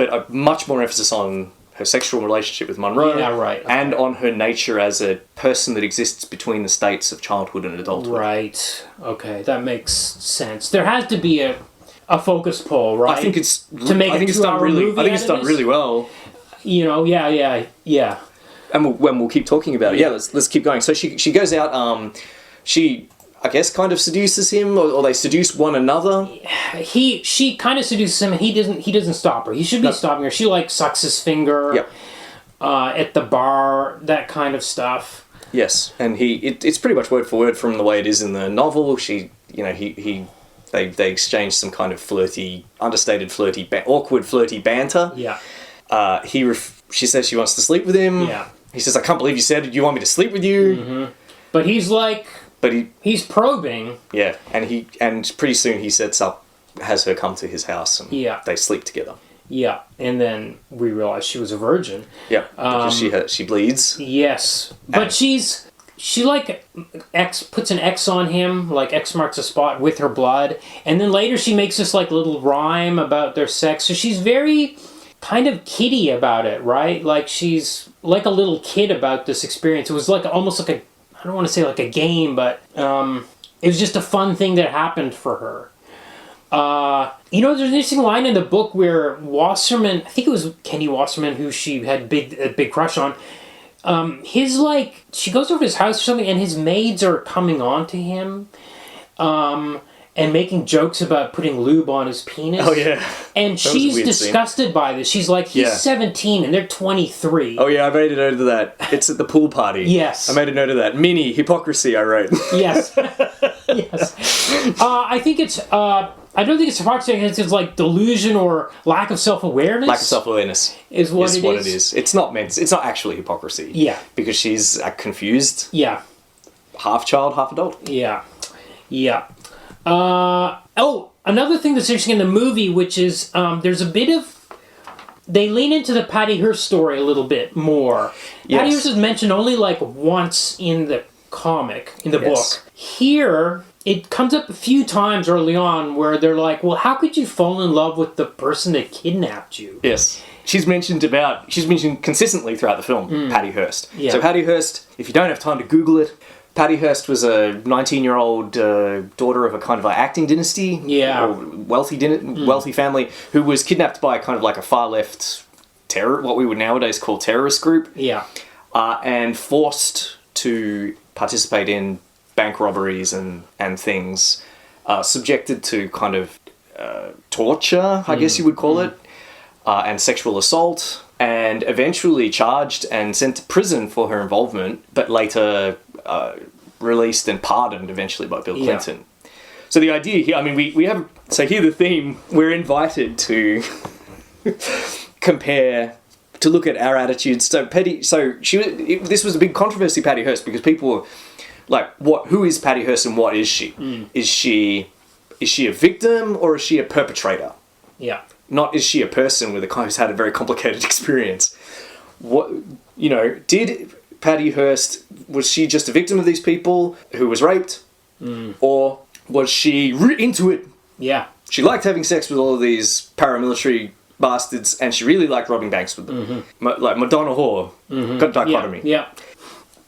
a much more emphasis on her sexual relationship with Monroe. Yeah, right. Okay. And on her nature as a person that exists between the states of childhood and adulthood. Right. Okay, that makes sense. There has to be a focus pull, right? I think it's done really well. Yeah. And we'll keep talking about it. Yeah, let's keep going. So she goes out. She, I guess, kind of seduces him, or they seduce one another. She kind of seduces him, and he doesn't stop her. He should be stopping her. She like sucks his finger. At the bar, that kind of stuff. Yes, and it's pretty much word for word from the way it is in the novel. They exchange some kind of flirty, understated, awkward, flirty banter. Yeah. She says she wants to sleep with him. Yeah. He says, "I can't believe you said you want me to sleep with you." Mm-hmm. But he's like, he's probing. Yeah, and pretty soon he has her come to his house, and they sleep together. Yeah, and then we realize she was a virgin. Yeah, because she bleeds. Yes, but she like puts an X on him, like X marks a spot with her blood, and then later she makes this like little rhyme about their sex. So she's very kind of kiddie about it, right? Like she's like a little kid about this experience. It was like almost like I don't want to say like a game, but it was just a fun thing that happened for her. There's an interesting line in the book where Wasserman, I think it was Kenny Wasserman, who she had a big crush on. She goes over to his house or something, and his maids are coming on to him, and making jokes about putting lube on his penis. Oh yeah. And she's disgusted by this. She's like, he's 17 and they're 23. Oh yeah, I made a note of that. It's at the pool party. Yes. I made a note of that. Mini hypocrisy, I wrote. Yes. Yes. I think it's I don't think it's hypocrisy. It's like delusion or lack of self-awareness. Lack of self-awareness is what it is. It's not actually hypocrisy. Yeah. Because she's confused. Yeah. Half child, half adult. Yeah. Yeah. Another thing that's interesting in the movie, which is there's a bit of... They lean into the Patty Hearst story a little bit more. Yes. Patty Hearst is mentioned only like once in the comic, in the book. Here, it comes up a few times early on where they're like, well, how could you fall in love with the person that kidnapped you? Yes. She's mentioned consistently throughout the film, Patty Hearst. Yeah. So Patty Hearst, if you don't have time to Google it, Patty Hearst was a 19-year-old daughter of a kind of like acting dynasty, or wealthy family, who was kidnapped by kind of like a far-left what we would nowadays call terrorist group, and forced to participate in bank robberies and things, subjected to kind of torture, I guess you would call it, and sexual assault, and eventually charged and sent to prison for her involvement, but later released and pardoned eventually by Bill Clinton. So the idea here, I mean, we have... So here the theme, we're invited to to look at our attitudes. This was a big controversy, Patty Hearst, because people were like, who is Patty Hearst and what is she? Is she a victim or is she a perpetrator? Yeah. Not is she a person who's had a very complicated experience. Did Patty Hearst, was she just a victim of these people who was raped? Or was she into it? Yeah. She liked having sex with all of these paramilitary bastards, and she really liked robbing banks with them. Like Madonna whore. Dichotomy. Yeah.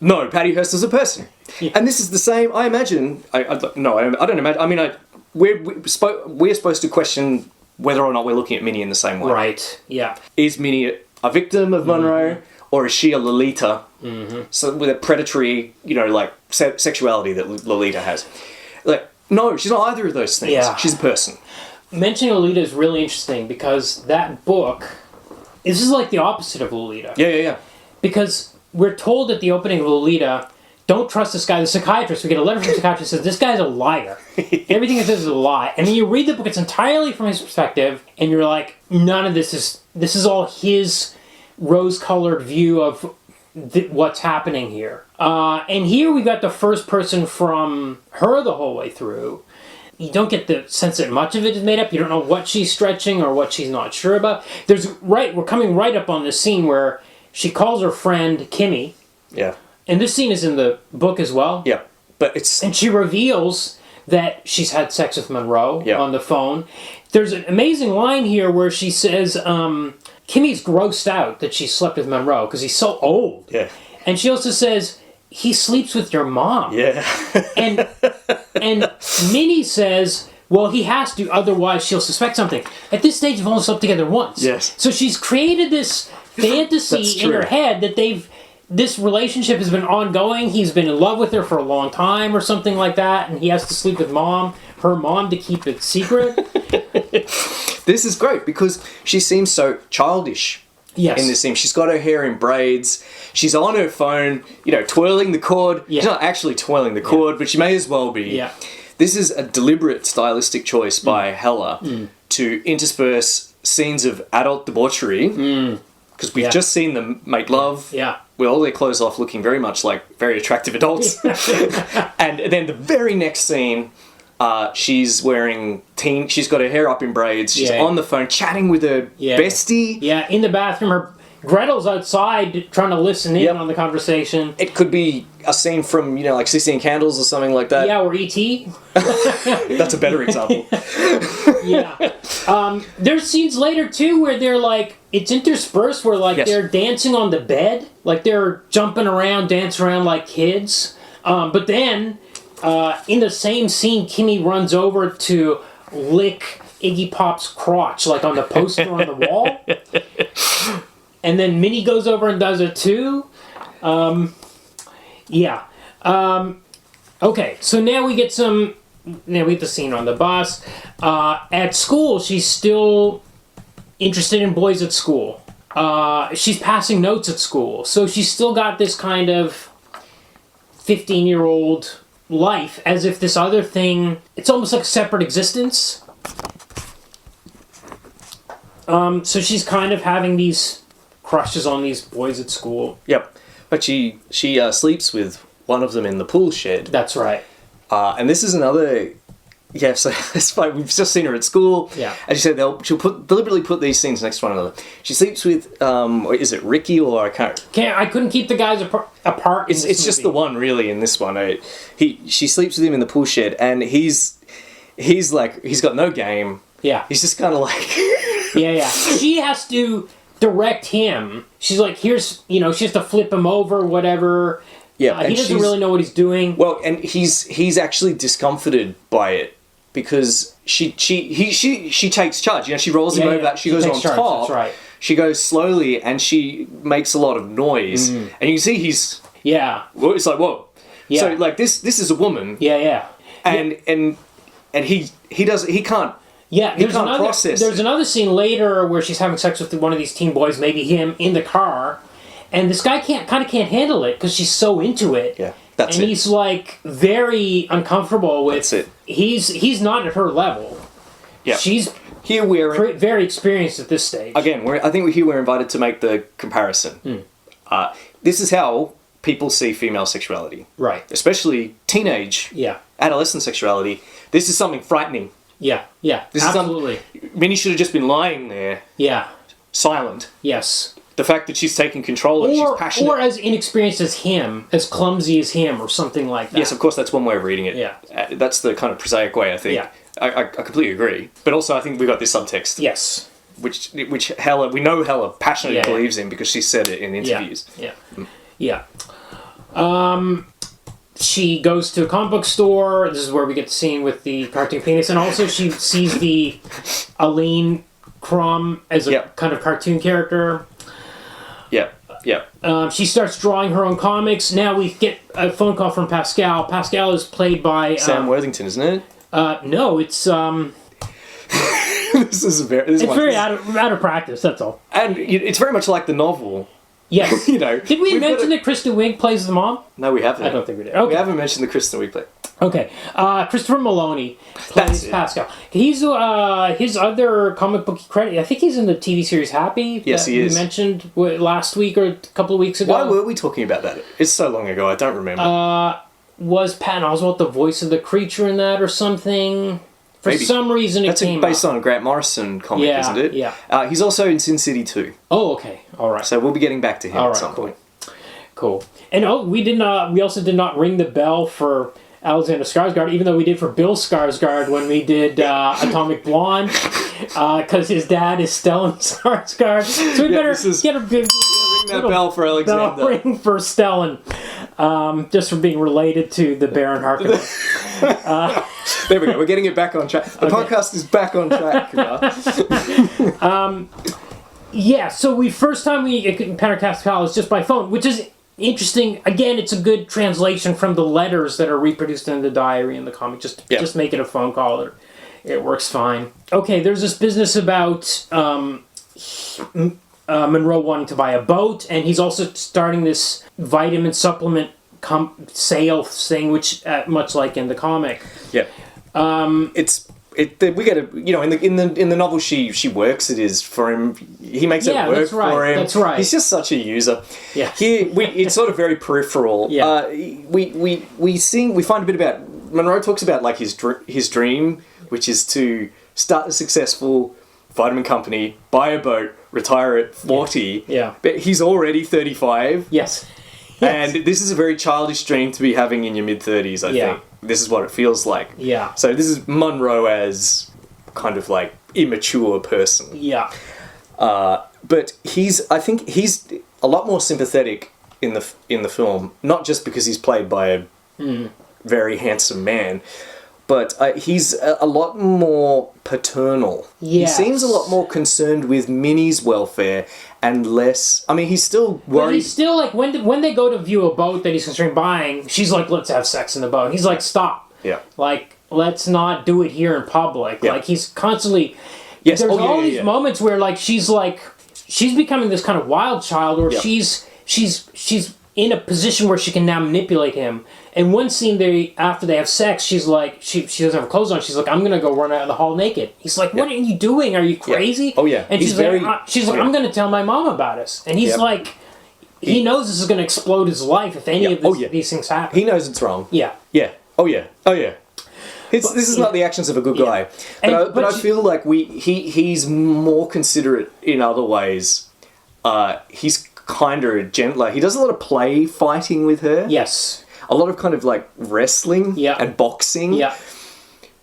No, Patty Hearst is a person. Yeah. And this is the same, I imagine... I don't imagine... I mean, we're supposed to question whether or not we're looking at Minnie in the same way. Right, yeah. Is Minnie a victim of Monroe, or is she a Lolita? So with a predatory, like sexuality that Lolita has. Like, no, she's not either of those things. Yeah. She's a person. Mentioning Lolita is really interesting because that book, this is like the opposite of Lolita. Yeah. Because we're told at the opening of Lolita, don't trust this guy. The psychiatrist, we get a letter from the psychiatrist that says, this guy's a liar. Everything he says is a lie. And then you read the book, it's entirely from his perspective, and you're like, none of this is all his rose-colored view of what's happening here. And here we got the first person from her the whole way through. You don't get the sense that much of it is made up. You don't know what she's stretching or what she's not sure about. We're coming right up on this scene where she calls her friend Kimmy. Yeah. And this scene is in the book as well. Yeah. But it's... And she reveals that she's had sex with Monroe on the phone. There's an amazing line here where she says, Kimmy's grossed out that she slept with Monroe because he's so old. Yeah. And she also says, he sleeps with your mom. Yeah. and Minnie says, well, he has to, otherwise she'll suspect something. At this stage, they've only slept together once. Yes. So she's created this fantasy in her head that this relationship has been ongoing. He's been in love with her for a long time or something like that, and he has to sleep with her mom to keep it secret. This is great because she seems so childish. Yes. In this scene. She's got her hair in braids. She's on her phone, twirling the cord. Yeah. She's not actually twirling the cord, but she may as well be. Yeah. This is a deliberate stylistic choice by Heller to intersperse scenes of adult debauchery, because we've just seen them make love with all their clothes off, looking very much like very attractive adults. And then the very next scene, she's wearing she's got her hair up in braids, she's on the phone chatting with her bestie. Yeah, in the bathroom. Gretel's outside trying to listen in on the conversation. It could be a scene from, like 16 Candles or something like that. Yeah, or E.T. That's a better example. Yeah. There's scenes later, too, where they're like, it's interspersed where, like, they're dancing on the bed. Like, they're jumping around, dancing around like kids. But then, in the same scene, Kimmy runs over to lick Iggy Pop's crotch, like on the poster on the wall. And then Minnie goes over and does it too. Okay, so now we get the scene on the bus. At school, she's still interested in boys at school. She's passing notes at school. So she's still got this kind of 15-year-old life as if this other thing, it's almost like a separate existence. So she's kind of having these crushes on these boys at school. Yep. But she sleeps with one of them in the pool shed. That's right. And this is another... Yeah, so it's fine. We've just seen her at school. Yeah. And she said she'll deliberately put these scenes next to one another. She sleeps with, is it Ricky or I can't... I couldn't keep the guys apart. It's just the one, really, in this one. She sleeps with him in the pool shed, and he's like, he's got no game. Yeah. He's just kind of like... Yeah. She has to direct him. She's like, she has to flip him over, whatever. Yeah, he doesn't really know what he's doing. Well, and he's actually discomforted by it because she takes charge. She rolls him over. She goes on top. That's right. She goes slowly, and she makes a lot of noise, and you can see he's It's like whoa. Yeah. So like this is a woman. Yeah. And he can't. Yeah, process. There's another scene later where she's having sex with one of these teen boys, maybe him, in the car, and this guy can't handle it because she's so into it. Yeah, that's it. And he's like very uncomfortable with. That's it. He's not at her level. Yeah, she's here. We're very experienced at this stage. Again, I think we're invited to make the comparison. This is how people see female sexuality, right? Especially teenage, adolescent sexuality. This is something frightening. Yeah, this absolutely. Minnie should have just been lying there. Yeah. Silent. Yes. The fact that she's taking control and she's passionate. Or as inexperienced as him, as clumsy as him, or something like that. Yes, of course, that's one way of reading it. Yeah. That's the kind of prosaic way, I think. Yeah. I completely agree. But also, I think we got this subtext. Yes. Which we know Heller passionately believes in because she said it in interviews. Yeah. She goes to a comic book store. This is where we get the scene with the cartoon penis. And also she sees the Aline Crumb as a kind of cartoon character. She starts drawing her own comics. Now we get a phone call from Pascal. Pascal is played by Sam Worthington, isn't it? No, it's It's very out of practice. That's all. And it's very much like the novel. Yes. Did we mention that Kristen Wiig plays the mom? No, we haven't. I don't think we did. Okay. We haven't mentioned the Kristen Wiig play. Okay. Christopher Meloni plays Pascal. He's his other comic book credit. I think he's in the TV series Happy. Yes, he is. We mentioned last week or a couple of weeks ago. Why were we talking about that? It's so long ago. I don't remember. Was Patton Oswalt the voice of the creature in that or something? For some reason, it came based up. on a Grant Morrison comic, isn't it? Yeah. He's also in Sin City 2. Oh, okay. All right. So we'll be getting back to him at some point. Cool. And we also did not ring the bell for Alexander Skarsgård, even though we did for Bill Skarsgård when we did Atomic Blonde, because his dad is Stellan Skarsgård. So we better get a big ring that bell for Alexander. Bell ring for Stellan, just for being related to the Baron Harkonnen. There we go. We're getting it back on track. The podcast is back on track. So first time we encounter Pascal is just by phone, which is interesting. Again, it's a good translation from the letters that are reproduced in the diary in the comic. Just make it a phone call. It works fine. Okay, there's this business about Monroe wanting to buy a boat, and he's also starting this vitamin supplement sale thing, which much like in the comic. Yeah. We get in the novel she works it is for him. He makes it work for him. That's right. He's just such a user. Yeah. Here it's sort of very peripheral. Yeah. We find a bit about Monroe talks about like his dream, which is to start a successful vitamin company, buy a boat, retire at 40. Yeah. But he's already 35. Yes. And this is a very childish dream to be having in your mid-30s, I think. This is what it feels like. Yeah. So this is Monroe as kind of like immature person. Yeah. But I think he's a lot more sympathetic in the film, not just because he's played by a very handsome man, but he's a lot more paternal. Yes. He seems a lot more concerned with Minnie's welfare and less... I mean, he's still worried... But he's still like, when they go to view a boat that he's considering buying, she's like, let's have sex in the boat. He's like, stop. Yeah. Like, let's not do it here in public. Yeah. Like, he's constantly... Yes. There's all these moments where, like, she's becoming this kind of wild child, or she's in a position where she can now manipulate him. And one scene after they have sex, she's like, she doesn't have clothes on. She's like, I'm gonna go run out in the hall naked. He's like, what are you doing? Are you crazy? Yeah. Oh yeah. And she's like, I'm gonna tell my mom about us. And he's like, he knows this is gonna explode his life if any of these things happen. He knows it's wrong. Yeah. Yeah. Oh yeah. Oh yeah. This is not the actions of a good guy. But I feel like he's more considerate in other ways. He's kinder, gentler. He does a lot of play fighting with her. Yes. A lot of kind of like wrestling and boxing. Yeah.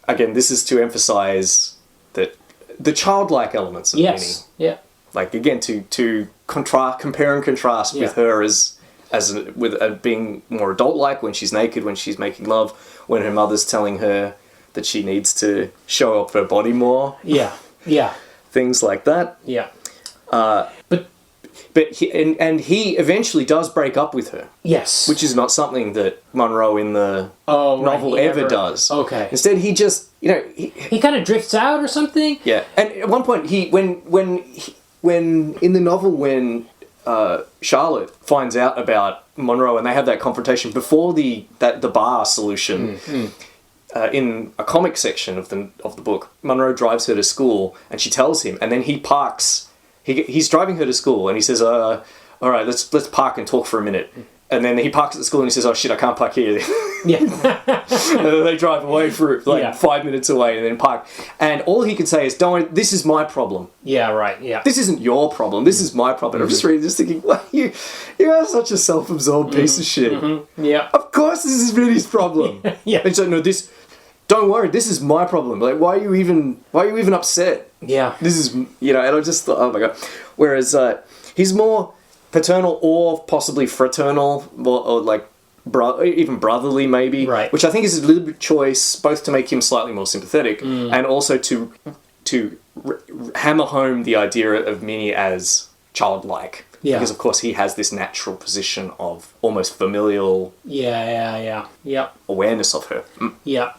Again, this is to emphasize that the childlike elements of Minnie. Yeah. Like again, to compare and contrast with her with being more adult-like when she's naked, when she's making love, when her mother's telling her that she needs to show off her body more. Yeah. Yeah. Things like that. Yeah. But he eventually does break up with her. Yes. Which is not something that Monroe in the novel ever does. Okay. Instead, he just, he kind of drifts out or something. Yeah. And at one point, when in the novel, when Charlotte finds out about Monroe and they have that confrontation before the bar solution, in a comic section of the book, Monroe drives her to school and she tells him, and then he parks. He's driving her to school and he says, all right, let's park and talk for a minute. And then he parks at the school and he says, oh shit, I can't park here. Yeah. And then they drive away for 5 minutes away and then park. And all he can say is, don't worry, this is my problem. Yeah, right, yeah. This isn't your problem, this is my problem. I'm just reading this thinking, well, you are such a self-absorbed piece of shit. Mm-hmm. Yeah. Of course this is Vinny's problem. Yeah. And so, no, don't worry, this is my problem. Like, why are you even upset? Yeah. This is, and I just thought, oh my god. Whereas he's more paternal or possibly fraternal, or like even brotherly maybe. Right. Which I think is a deliberate choice, both to make him slightly more sympathetic and also to hammer home the idea of Minnie as childlike. Yeah. Because, of course, he has this natural position of almost familial Yep. awareness of her. Yeah.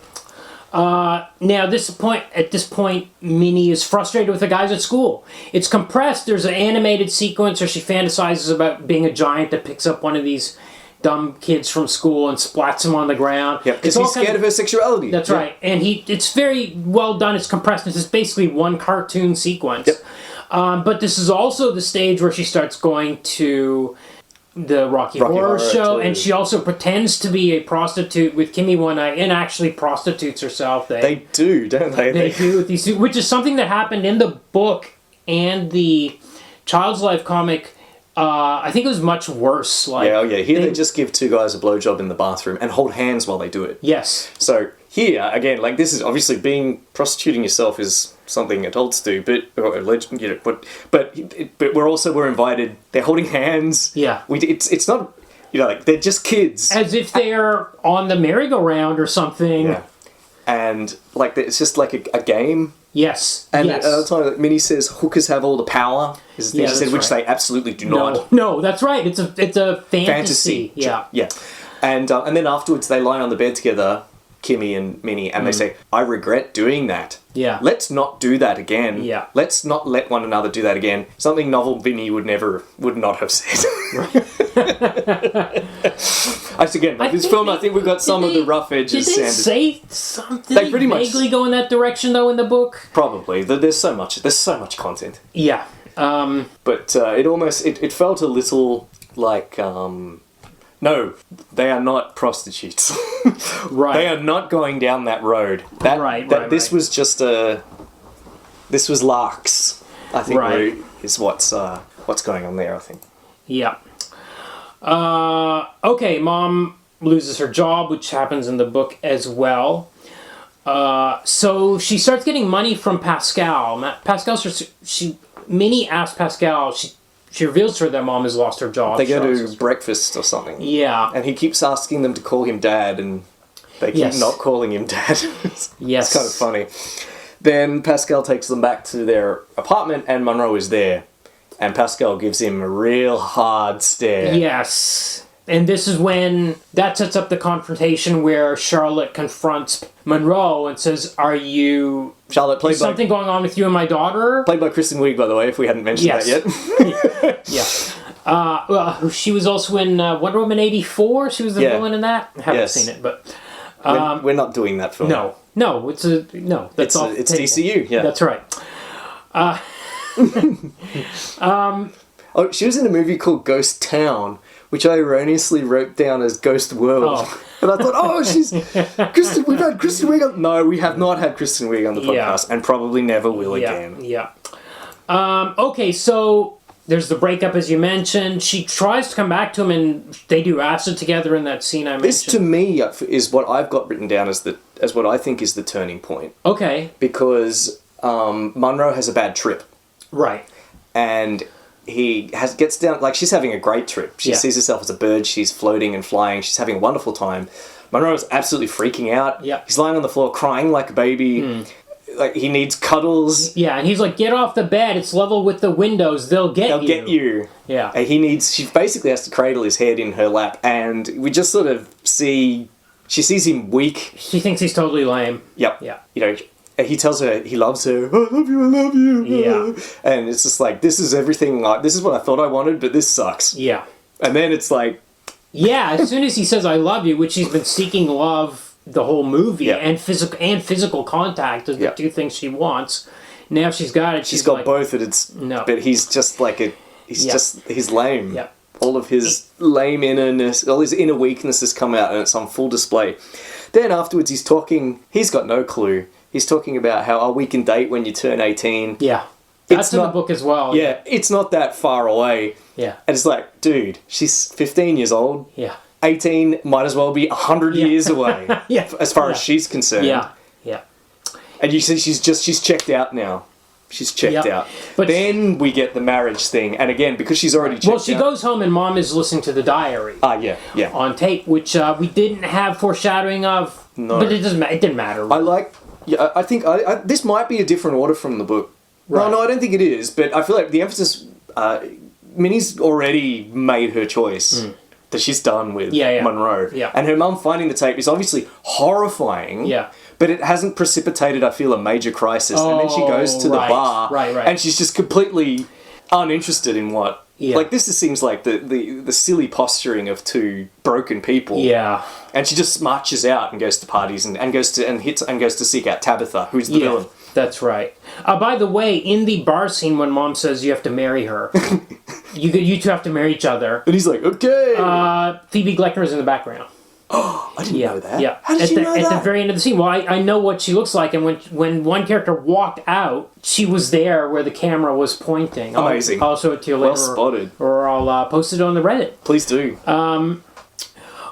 Now, at this point, Minnie is frustrated with the guys at school. It's compressed. There's an animated sequence where she fantasizes about being a giant that picks up one of these dumb kids from school and splats him on the ground. Yeah, because he's scared of her sexuality. That's right. And it's very well done. It's compressed. It's basically one cartoon sequence. Yep. But this is also the stage where she starts going to the Rocky Horror Show, and she also pretends to be a prostitute with Kimmy one night and actually prostitutes herself. They do, don't they? They do with these, which is something that happened in the book and the Child's Life comic. I think it was much worse. Here they just give two guys a blowjob in the bathroom and hold hands while they do it. Yes. So here again, like this is obviously prostituting yourself is something adults do, but we're invited. They're holding hands. Yeah. It's not like they're just kids. As if they're on the merry-go-round or something. Yeah. And like it's just like a game. Yes. And at the time, like Minnie says, hookers have all the power. Is the thing she said, which they absolutely do not. No, that's right. It's a fantasy. Yeah. Yeah. And then afterwards, they lie on the bed together, Kimmy and Minnie, and they say, "I regret doing that. Yeah. Let's not do that again. Yeah. Let's not let one another do that again." Something novel Vinny would not have said. This film, I think we've got some of the rough edges. Did they say something? They pretty vaguely go in that direction, though, in the book. Probably. There's so much content. Yeah. But it felt a little like. No, they are not prostitutes. Right. They are not going down that road. This was just this was larks. I think is what's going on there, I think. Yeah. Okay, Mom loses her job, which happens in the book as well. So she starts getting money from Pascal. Minnie asks Pascal, she reveals to her that Mom has lost her job. They go to breakfast or something. Yeah. And he keeps asking them to call him Dad, and they keep not calling him Dad. It's kind of funny. Then Pascal takes them back to their apartment, and Monroe is there. And Pascal gives him a real hard stare. Yes. And this is when that sets up the confrontation where Charlotte confronts Monroe and says, Charlotte, is something going on with you and my daughter? Played by Kristen Wiig, by the way, if we hadn't mentioned that yet. Yeah. Well, she was also in Wonder Woman 84. She was the villain in that. I haven't seen it, but... we're not doing that film. No, it's DCU, yeah. That's right. She was in a movie called Ghost Town, which I erroneously wrote down as Ghost World. And I thought, she's... we've had Kristen Wiig on... No, we have not had Kristen Wiig on the podcast, and probably never will again. Yeah. Okay, so there's the breakup, as you mentioned. She tries to come back to him, and they do acid together in that scene I mentioned. This, to me, is what I've got written down as what I think is the turning point. Okay. Because Monroe has a bad trip. Right. And... gets down, like she's having a great trip. She sees herself as a bird, she's floating and flying, she's having a wonderful time. Monroe's absolutely freaking out. Yeah. He's lying on the floor crying like a baby. Like he needs cuddles. Yeah, and he's like, get off the bed, it's level with the windows, they'll get you. Yeah. And she basically has to cradle his head in her lap, and we just sort of she sees him weak. She thinks he's totally lame. Yep. Yeah. He tells her he loves her. I love you. Yeah. And it's just like, this is everything. This is what I thought I wanted, but this sucks. Yeah. And then it's like... Yeah, as soon as he says I love you, which he's been seeking love the whole movie, and physical contact are the two things she wants. Now she's got it. She's got both, but he's just like he's lame. Yeah. All of his lame innerness, all his inner weaknesses come out, and it's on full display. Then afterwards he's got no clue. He's talking about how we can date when you turn 18. Yeah. That's in the book as well. Yeah, it's not that far away. Yeah. And it's like, dude, she's 15 years old. Yeah. 18 might as well be 100 years away. As far as she's concerned. Yeah. Yeah. And you see she's checked out now. She's checked out. But then we get the marriage thing. And again, because she's already checked out. Well, she goes home and Mom is listening to the diary. Yeah. On tape, which we didn't have foreshadowing of. No. But it didn't matter. Really. I think this might be a different order from the book. Right. No, I don't think it is. But I feel like the emphasis Minnie's already made her choice that she's done with Monroe. Yeah. And her mum finding the tape is obviously horrifying. Yeah. But it hasn't precipitated, I feel, a major crisis. And then she goes to the bar. Right. And she's just completely uninterested in what... Yeah. Like, this just seems like the silly posturing of two broken people. Yeah. And she just marches out and goes to parties and goes to seek out Tabitha, who's the villain. That's right. By the way, in the bar scene when Mom says you have to marry her, you two have to marry each other. And he's like, okay. Phoebe Gloeckner is in the background. Oh, I didn't know that. Yeah. How did you know that? At the very end of the scene. Well, I know what she looks like, and when one character walked out, she was there where the camera was pointing. Amazing. I'll show it to you later. Well spotted. Or I'll post it on the Reddit. Please do.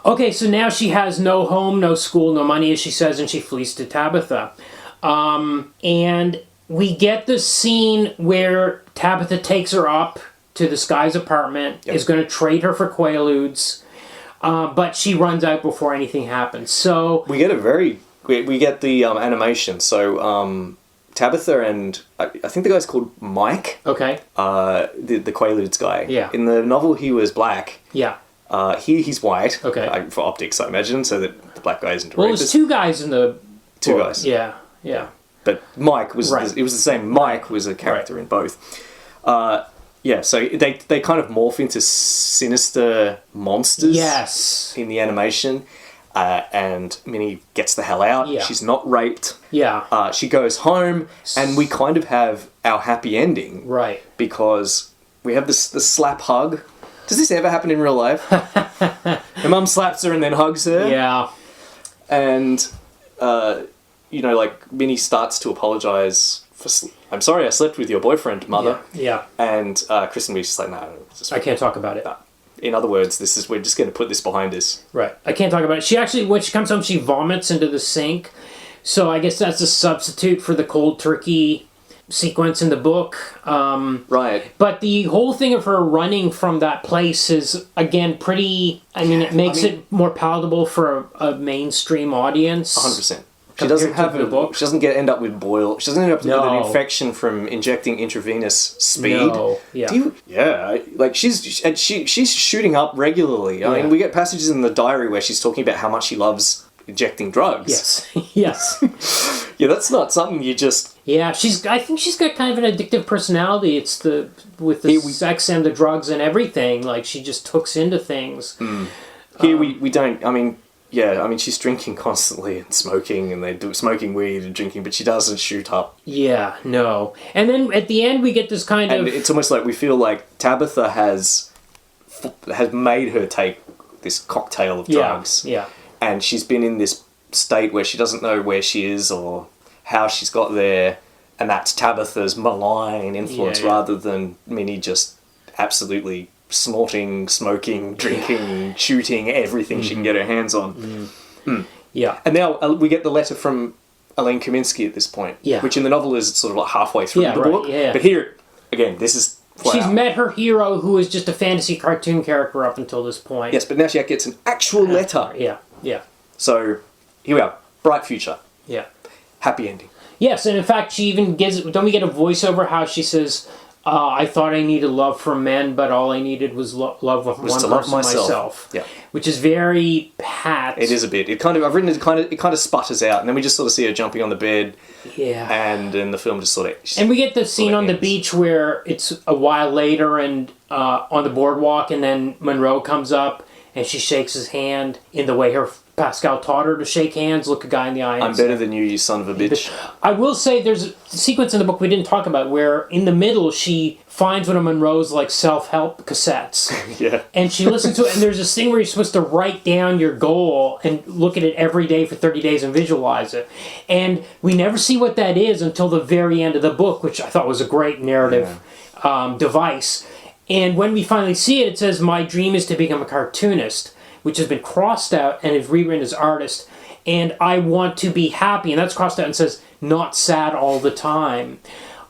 Okay, so now she has no home, no school, no money, as she says, and she flees to Tabitha. And we get the scene where Tabitha takes her up to this guy's apartment, is going to trade her for Quaaludes, but she runs out before anything happens. So we get we get the animation. So Tabitha and I think the guy's called Mike. Okay. The Quaaludes guy. Yeah. In the novel, he was black. Yeah. Here he's white. Okay. For optics, I imagine, so that the black guy isn't. Well, there's two guys in the two book. guys. Yeah. Yeah. But Mike was Right. it was the same. Mike was a character in both. Yeah, so they kind of morph into sinister monsters. Yes. In the animation, and Minnie gets the hell out. Yeah. She's not raped. Yeah. She goes home, and we kind of have our happy ending. Right. Because we have the slap hug. Does this ever happen in real life? Her mum slaps her and then hugs her. Yeah. And, like, Minnie starts to apologise for... I'm sorry I slept with your boyfriend, mother. Yeah. And Kristen Wiig's just like, no. I can't talk about it. No. In other words, we're just going to put this behind us. Right. I can't talk about it. She actually, when she comes home, she vomits into the sink. So I guess that's a substitute for the cold turkey sequence in the book. Right. But the whole thing of her running from that place is, again, pretty... it makes it more palatable for a mainstream audience. 100%. She doesn't She doesn't end up with boil. She doesn't end up with an infection from injecting intravenous speed. No. Yeah. She's shooting up regularly. I mean, we get passages in the diary where she's talking about how much she loves injecting drugs. Yes. Yes. Yeah, that's not something you just... Yeah, I think she's got kind of an addictive personality. It's with the sex and the drugs and everything. Like, she just hooks into things. Here we don't... she's drinking constantly and smoking, and they do smoking weed and drinking, but she doesn't shoot up. Yeah, no. And then at the end, we get this kind of... And it's almost like we feel like Tabitha has made her take this cocktail of drugs. Yeah. And she's been in this state where she doesn't know where she is or how she's got there, and that's Tabitha's malign influence rather than Minnie just absolutely... snorting, smoking, drinking, shooting, everything she can get her hands on. Yeah. And now we get the letter from Elaine Kaminsky at this point, which in the novel is sort of like halfway through the book. Yeah. But here, again, this is She's met her hero, who is just a fantasy cartoon character up until this point. Yes, but now she gets an actual letter. Yeah. So, here we are. Bright future. Yeah. Happy ending. Yes, and in fact, she even gives... Don't we get a voiceover how she says... I thought I needed love from men, but all I needed was love of one person, myself. Yeah, which is very pat. It is a bit. I've written it kind of sputters out, and then we just sort of see her jumping on the bed. Yeah, and then the film just sort of. And we get the scene on the beach where it's a while later and on the boardwalk, and then Monroe comes up and she shakes his hand in the way her Pascal taught her to shake hands, look a guy in the eye. I'm better than you son of a bitch. I will say there's a sequence in the book we didn't talk about where in the middle she finds one of Monroe's like self-help cassettes. Yeah. And she listens to it, and there's this thing where you're supposed to write down your goal and look at it every day for 30 days and visualize it. And we never see what that is until the very end of the book, which I thought was a great narrative device. And when we finally see it, it says, "My dream is to become a cartoonist," which has been crossed out and is rewritten as artist. And I want to be happy. And that's crossed out and says, "Not sad all the time."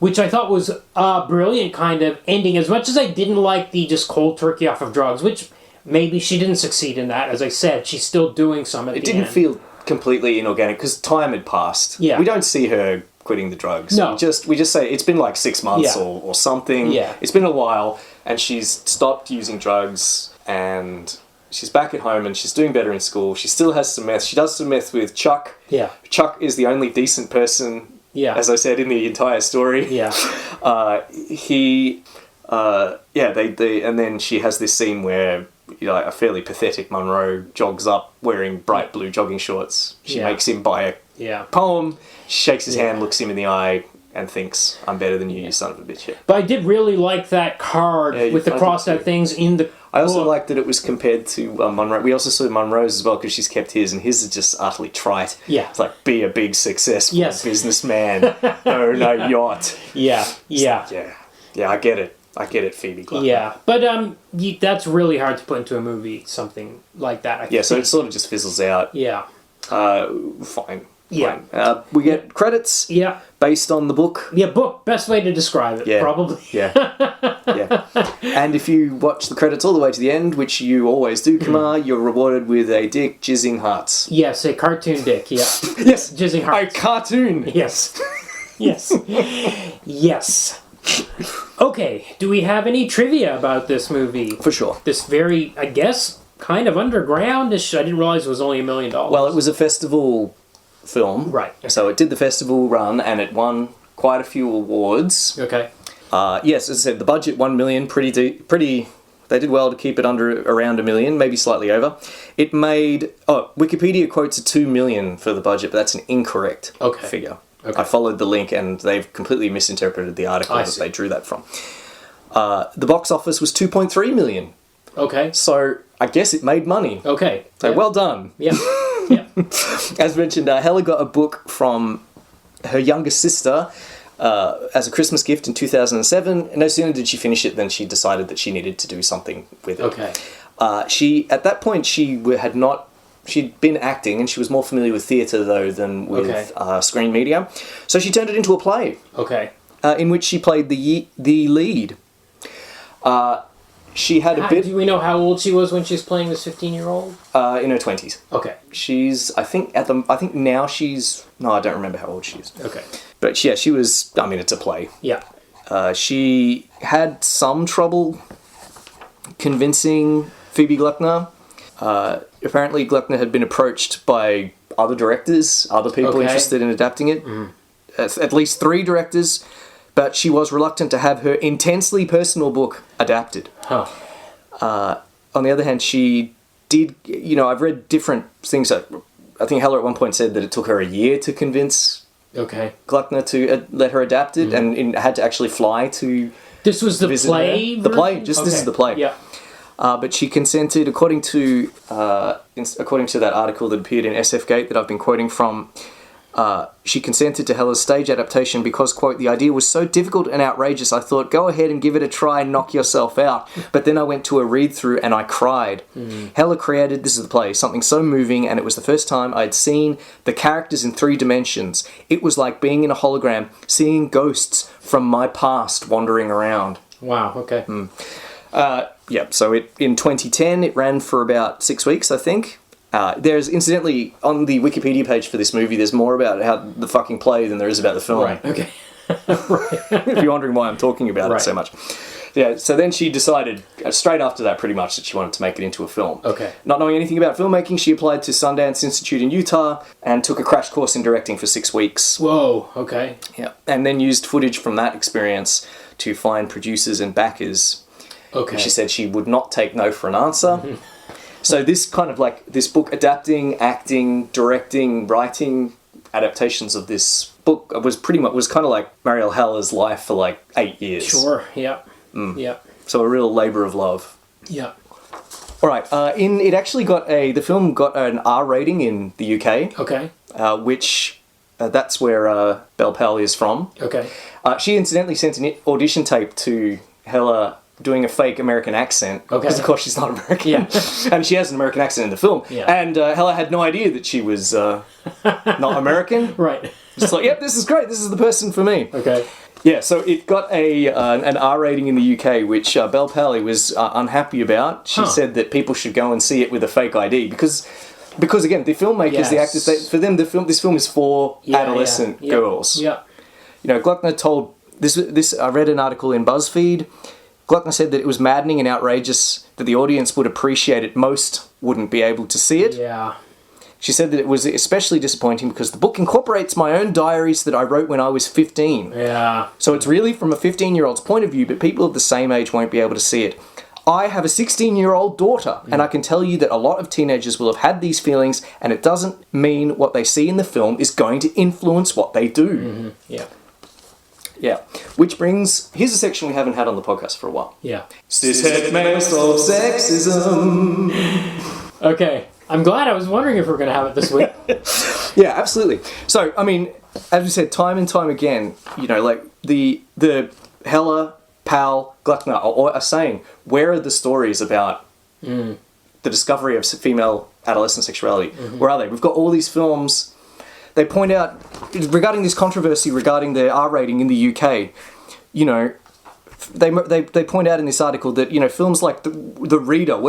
Which I thought was a brilliant kind of ending. As much as I didn't like the just cold turkey off of drugs, which maybe she didn't succeed in that. As I said, she's still doing some at the end. It didn't feel completely inorganic because time had passed. Yeah. We don't see her quitting the drugs. No. We just say it's been like 6 months or something. Yeah. It's been a while. and she's stopped using drugs, and she's back at home, and she's doing better in school. She still has some meth. She does some meth with Chuck. Yeah. Chuck is the only decent person, as I said, in the entire story. Yeah. And then she has this scene where, you know, a fairly pathetic Monroe jogs up wearing bright blue jogging shorts. She makes him buy a poem. She shakes his hand, looks him in the eye, and thinks, "I'm better than you, you son of a bitch." Yeah. But I did really like that card with the crossed out things in the. I also liked that it was compared to Monroe. We also saw Monroe's as well because she's kept his, and his is just utterly trite. Yeah. It's like, be a big, successful businessman. Own a yacht. Yeah. Yeah, I get it. I get it, Phoebe Gloeckner. Yeah, but that's really hard to put into a movie, something like that. I think. So it sort of just fizzles out. Yeah. Fine. Yeah. We get credits. Yeah. Based on the book. Yeah, book. Best way to describe it, probably. Yeah. And if you watch the credits all the way to the end, which you always do, Kumar, you're rewarded with a dick jizzing hearts. Yes, a cartoon dick, yeah. Yes. Jizzing hearts. A cartoon. Yes. Yes. Yes. Okay, do we have any trivia about this movie? For sure. This very, I guess, kind of underground-ish. I didn't realize it was only $1 million. Well, it was a festival film. Right. So it did the festival run and it won quite a few awards. Okay. Yes, as I said, the budget, $1 million, pretty. They did well to keep it around $1 million, maybe slightly over. It made... Wikipedia quotes $2 million for the budget, but that's an incorrect figure. Okay. I followed the link and they've completely misinterpreted the article that they drew that from. The box office was $2.3 million. Okay. So I guess it made money. Okay. So well done. Yeah. Yeah. As mentioned, Heller got a book from her younger sister as a Christmas gift in 2007. And no sooner did she finish it than she decided that she needed to do something with it. Okay. At that point, she'd been acting, and she was more familiar with theatre, though, than with screen media. So she turned it into a play. Okay. In which she played the lead. She had a bit... Do we know how old she was when she was playing this 15-year-old? In her 20s. Okay. She's, I think now she's... No, I don't remember how old she is. Okay. But yeah, she was... I mean, it's a play. Yeah. She had some trouble convincing Phoebe Gloeckner. Apparently, Gloeckner had been approached by other directors, other people interested in adapting it. Mm. At least 3 directors, but she was reluctant to have her intensely personal book adapted. Huh. On the other hand, she did... I've read different things. I think Heller at one point said that it took her a year to convince Gloeckner to let her adapt it, and had to actually fly to... This was the play? The play. This is the play. Yeah. But she consented, according to that article that appeared in SF Gate that I've been quoting from, she consented to Heller's stage adaptation because, quote, "the idea was so difficult and outrageous, I thought, go ahead and give it a try and knock yourself out. But then I went to a read-through and I cried." Heller created, this is the play, something so moving, and it was the first time I'd seen the characters in 3 dimensions. It was like being in a hologram, seeing ghosts from my past wandering around. Wow, okay. So in 2010, it ran for about 6 weeks, I think. There's, incidentally, on the Wikipedia page for this movie, there's more about how the fucking play than there is about the film. Right, okay. If you're wondering why I'm talking about it so much. Yeah, so then she decided, straight after that pretty much, that she wanted to make it into a film. Okay. Not knowing anything about filmmaking, she applied to Sundance Institute in Utah and took a crash course in directing for 6 weeks. Whoa, okay. Yeah, and then used footage from that experience to find producers and backers. Okay. She said she would not take no for an answer. So this kind of this book, adapting, acting, directing, writing adaptations of this book was kind of like Marielle Heller's life for 8 years. Sure, yeah. Yeah. So a real labour of love. Yeah. All right. It actually the film got an R rating in the UK. Okay. Which that's where Bel Powley is from. Okay. She incidentally sent an audition tape to Heller doing a fake American accent. Okay. Because, of course, she's not American. Yeah. And she has an American accent in the film. Yeah. And Heller had no idea that she was not American. Right. Just like, yep, this is great. This is the person for me. Okay. Yeah, so it got an R rating in the UK, which Bel Powley was unhappy about. She said that people should go and see it with a fake ID because again, the filmmakers, the actors, for them, this film is for adolescent girls. Yeah. Gloeckner told this. I read an article in BuzzFeed Gloeckner said that it was maddening and outrageous that the audience would appreciate it. Most wouldn't be able to see it. Yeah. She said that it was especially disappointing because the book incorporates my own diaries that I wrote when I was 15. Yeah. So it's really from a 15-year-old's point of view, but people of the same age won't be able to see it. I have a 16-year-old daughter, and I can tell you that a lot of teenagers will have had these feelings, and it doesn't mean what they see in the film is going to influence what they do. Mm-hmm. Yeah. Yeah. Which brings... Here's a section we haven't had on the podcast for a while. Yeah. Cishet male solve sexism. Okay. I'm glad. I was wondering if we are going to have it this week. Yeah, absolutely. So, I mean, as we said, time and time again, you know, like the Heller, Powell, Gloeckner are saying, where are the stories about the discovery of female adolescent sexuality? Mm-hmm. Where are they? We've got all these films. They point out, regarding this controversy regarding the R rating in the UK, you know, they point out in this article that, you know, films like The Reader,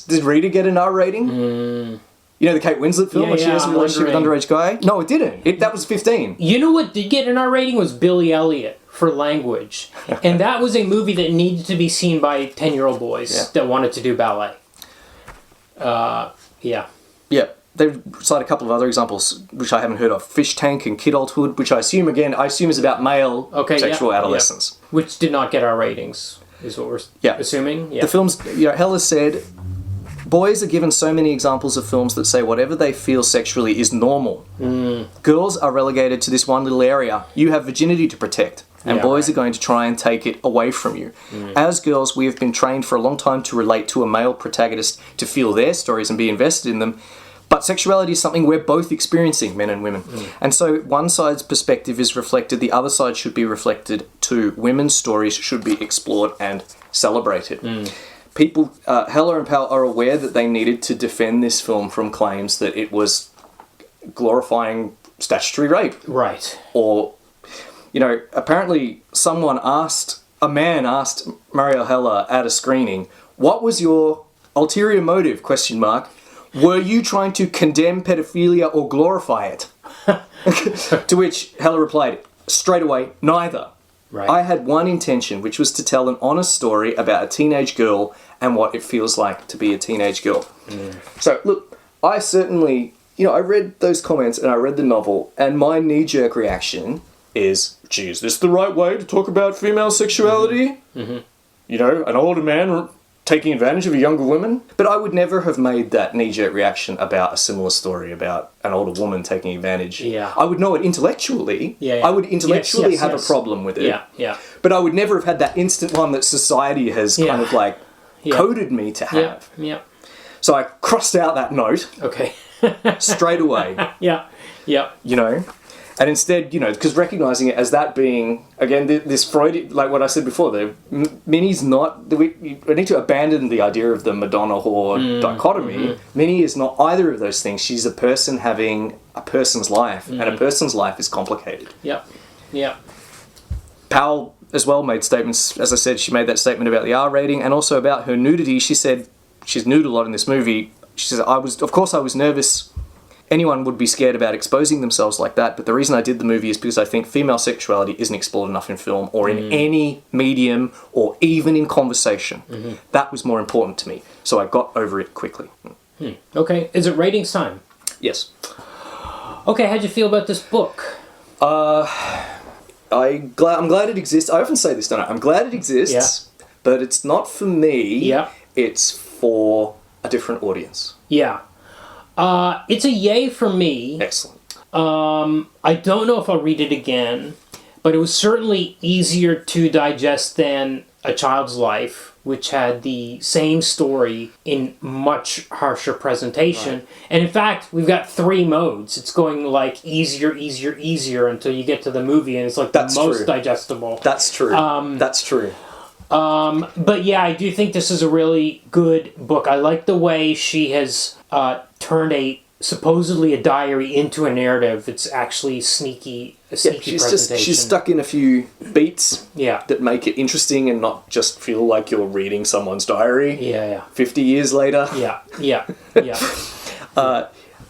did Reader get an R rating? You know, the Kate Winslet film where she has a relationship with an underage guy? No, it didn't. That was 15. You know what did get an R rating was Billy Elliot for Language. And that was a movie that needed to be seen by 10-year-old boys that wanted to do ballet. Yeah. Yeah. They cite a couple of other examples, which I haven't heard of. Fish Tank and Kidulthood, which I assume is about male sexual adolescence. Yeah. Which did not get our ratings, is what we're assuming. Yeah. The films, you know, Heller said, boys are given so many examples of films that say whatever they feel sexually is normal. Girls are relegated to this one little area. You have virginity to protect. And boys are going to try and take it away from you. As girls, we have been trained for a long time to relate to a male protagonist, to feel their stories and be invested in them. But sexuality is something we're both experiencing, men and women. And so one side's perspective is reflected, the other side should be reflected too. Women's stories should be explored and celebrated. People, Heller and Powell are aware that they needed to defend this film from claims that it was glorifying statutory rape. Right. Or, you know, apparently a man asked Marielle Heller at a screening, what was your ulterior motive, ? Were you trying to condemn pedophilia or glorify it? To which Heller replied, straight away, neither. Right. I had one intention, which was to tell an honest story about a teenage girl and what it feels like to be a teenage girl. So, look, I certainly, you know, I read those comments and I read the novel, and my knee-jerk reaction is, gee, is this the right way to talk about female sexuality? You know, an older man taking advantage of a younger woman. But I would never have made that knee-jerk reaction about a similar story about an older woman taking advantage. Yeah. I would know it intellectually. I would intellectually have a problem with it. But I would never have had that instant one that society has kind of like coded me to have. So I crossed out that note. Okay. Straight away. You know? And instead, you know, because recognising it as that being, again, this Freud, like what I said before, Minnie's not, we need to abandon the idea of the Madonna whore dichotomy. Minnie is not either of those things. She's a person having a person's life, and a person's life is complicated. Powell, as well, made statements, as I said, she made that statement about the R rating, and also about her nudity. She said, she's nude a lot in this movie. She says, I was nervous. Anyone would be scared about exposing themselves like that, but the reason I did the movie is because I think female sexuality isn't explored enough in film or in any medium or even in conversation. That was more important to me, so I got over it quickly. Okay, is it ratings time? Yes. Okay, how'd you feel about this book? I'm glad it exists. I often say this, don't I? I'm glad it exists, but it's not for me. It's for a different audience. It's a yay for me. Excellent. I don't know if I'll read it again, but it was certainly easier to digest than A Child's Life, which had the same story in much harsher presentation. And in fact, we've got 3 modes. It's going like easier until you get to the movie, and it's like the most digestible. That's true. That's true. But yeah, I do think this is a really good book. I like the way she has turned supposedly a diary into a narrative. It's actually a sneaky presentation. She's stuck in a few beats that make it interesting and not just feel like you're reading someone's diary 50 years later. But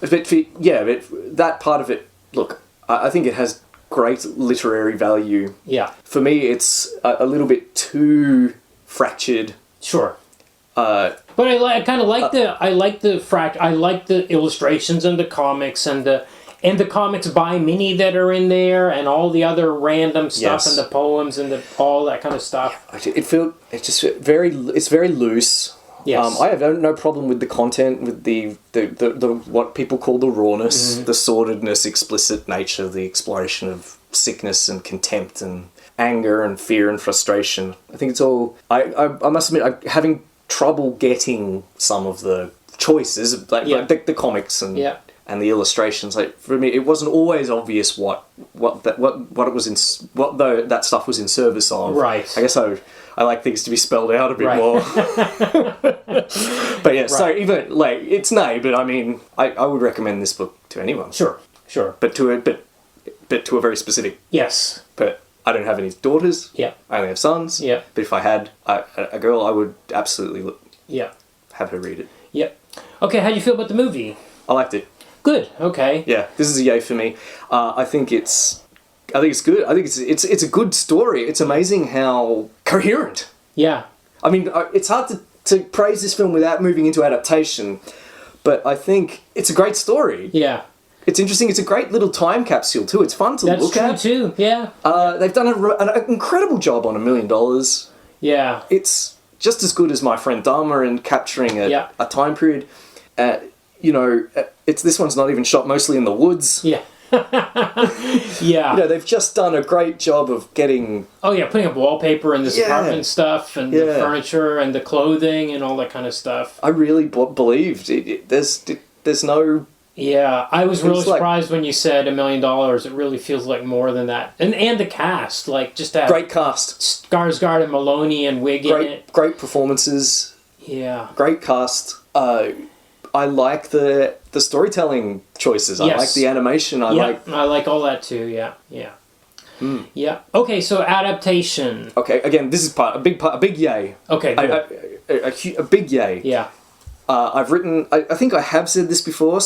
that part of it, look, I think it has great literary value. For me, it's a little bit too fractured. Sure. Uh, But I kind of like I like the illustrations and the comics and the comics by Minnie that are in there and all the other random stuff and the poems and all that kind of stuff. It's very loose. Yes. I have no problem with the content, with the what people call the rawness, the sordidness, explicit nature, the exploration of sickness and contempt and anger and fear and frustration. I think it's all. I must admit, I'm having trouble getting some of the choices, like the comics and the illustrations. Like for me, it wasn't always obvious what that stuff was in service of. Right. I guess I like things to be spelled out a bit more. But yeah, so even like it's but I mean, I would recommend this book to anyone. Sure. But to a very specific. Yes. But I don't have any daughters. Yeah. I only have sons. Yeah. But if I had a girl, I would absolutely have her read it. Yeah. Okay, how do you feel about the movie? I liked it. Good. Okay. Yeah, this is a yay for me. I think it's good. I think it's a good story. It's amazing how coherent. Yeah. I mean, it's hard to praise this film without moving into adaptation, but I think it's a great story. Yeah. It's interesting. It's a great little time capsule too. It's fun to look at. That's true too. Yeah. They've done an incredible job on $1 Million. Yeah. It's just as good as My Friend Dharma in capturing a time period. This one's not even shot mostly in the woods. Yeah. Yeah. They've just done a great job of getting... Oh yeah, putting up wallpaper and this apartment and stuff and the furniture and the clothing and all that kind of stuff. I really believed there's no... Yeah, I was really surprised when you said $1 million. It really feels like more than that. And the cast, like just that... Great cast. Skarsgård and Meloni and Wiig in it. Great performances. Yeah. Great cast. I like the storytelling choices. I like the animation. I like all that too. Yeah. Yeah. Okay, so adaptation. Okay, again, this is a big yay. Okay, a big yay. Yeah. I've written. I think I have said this before.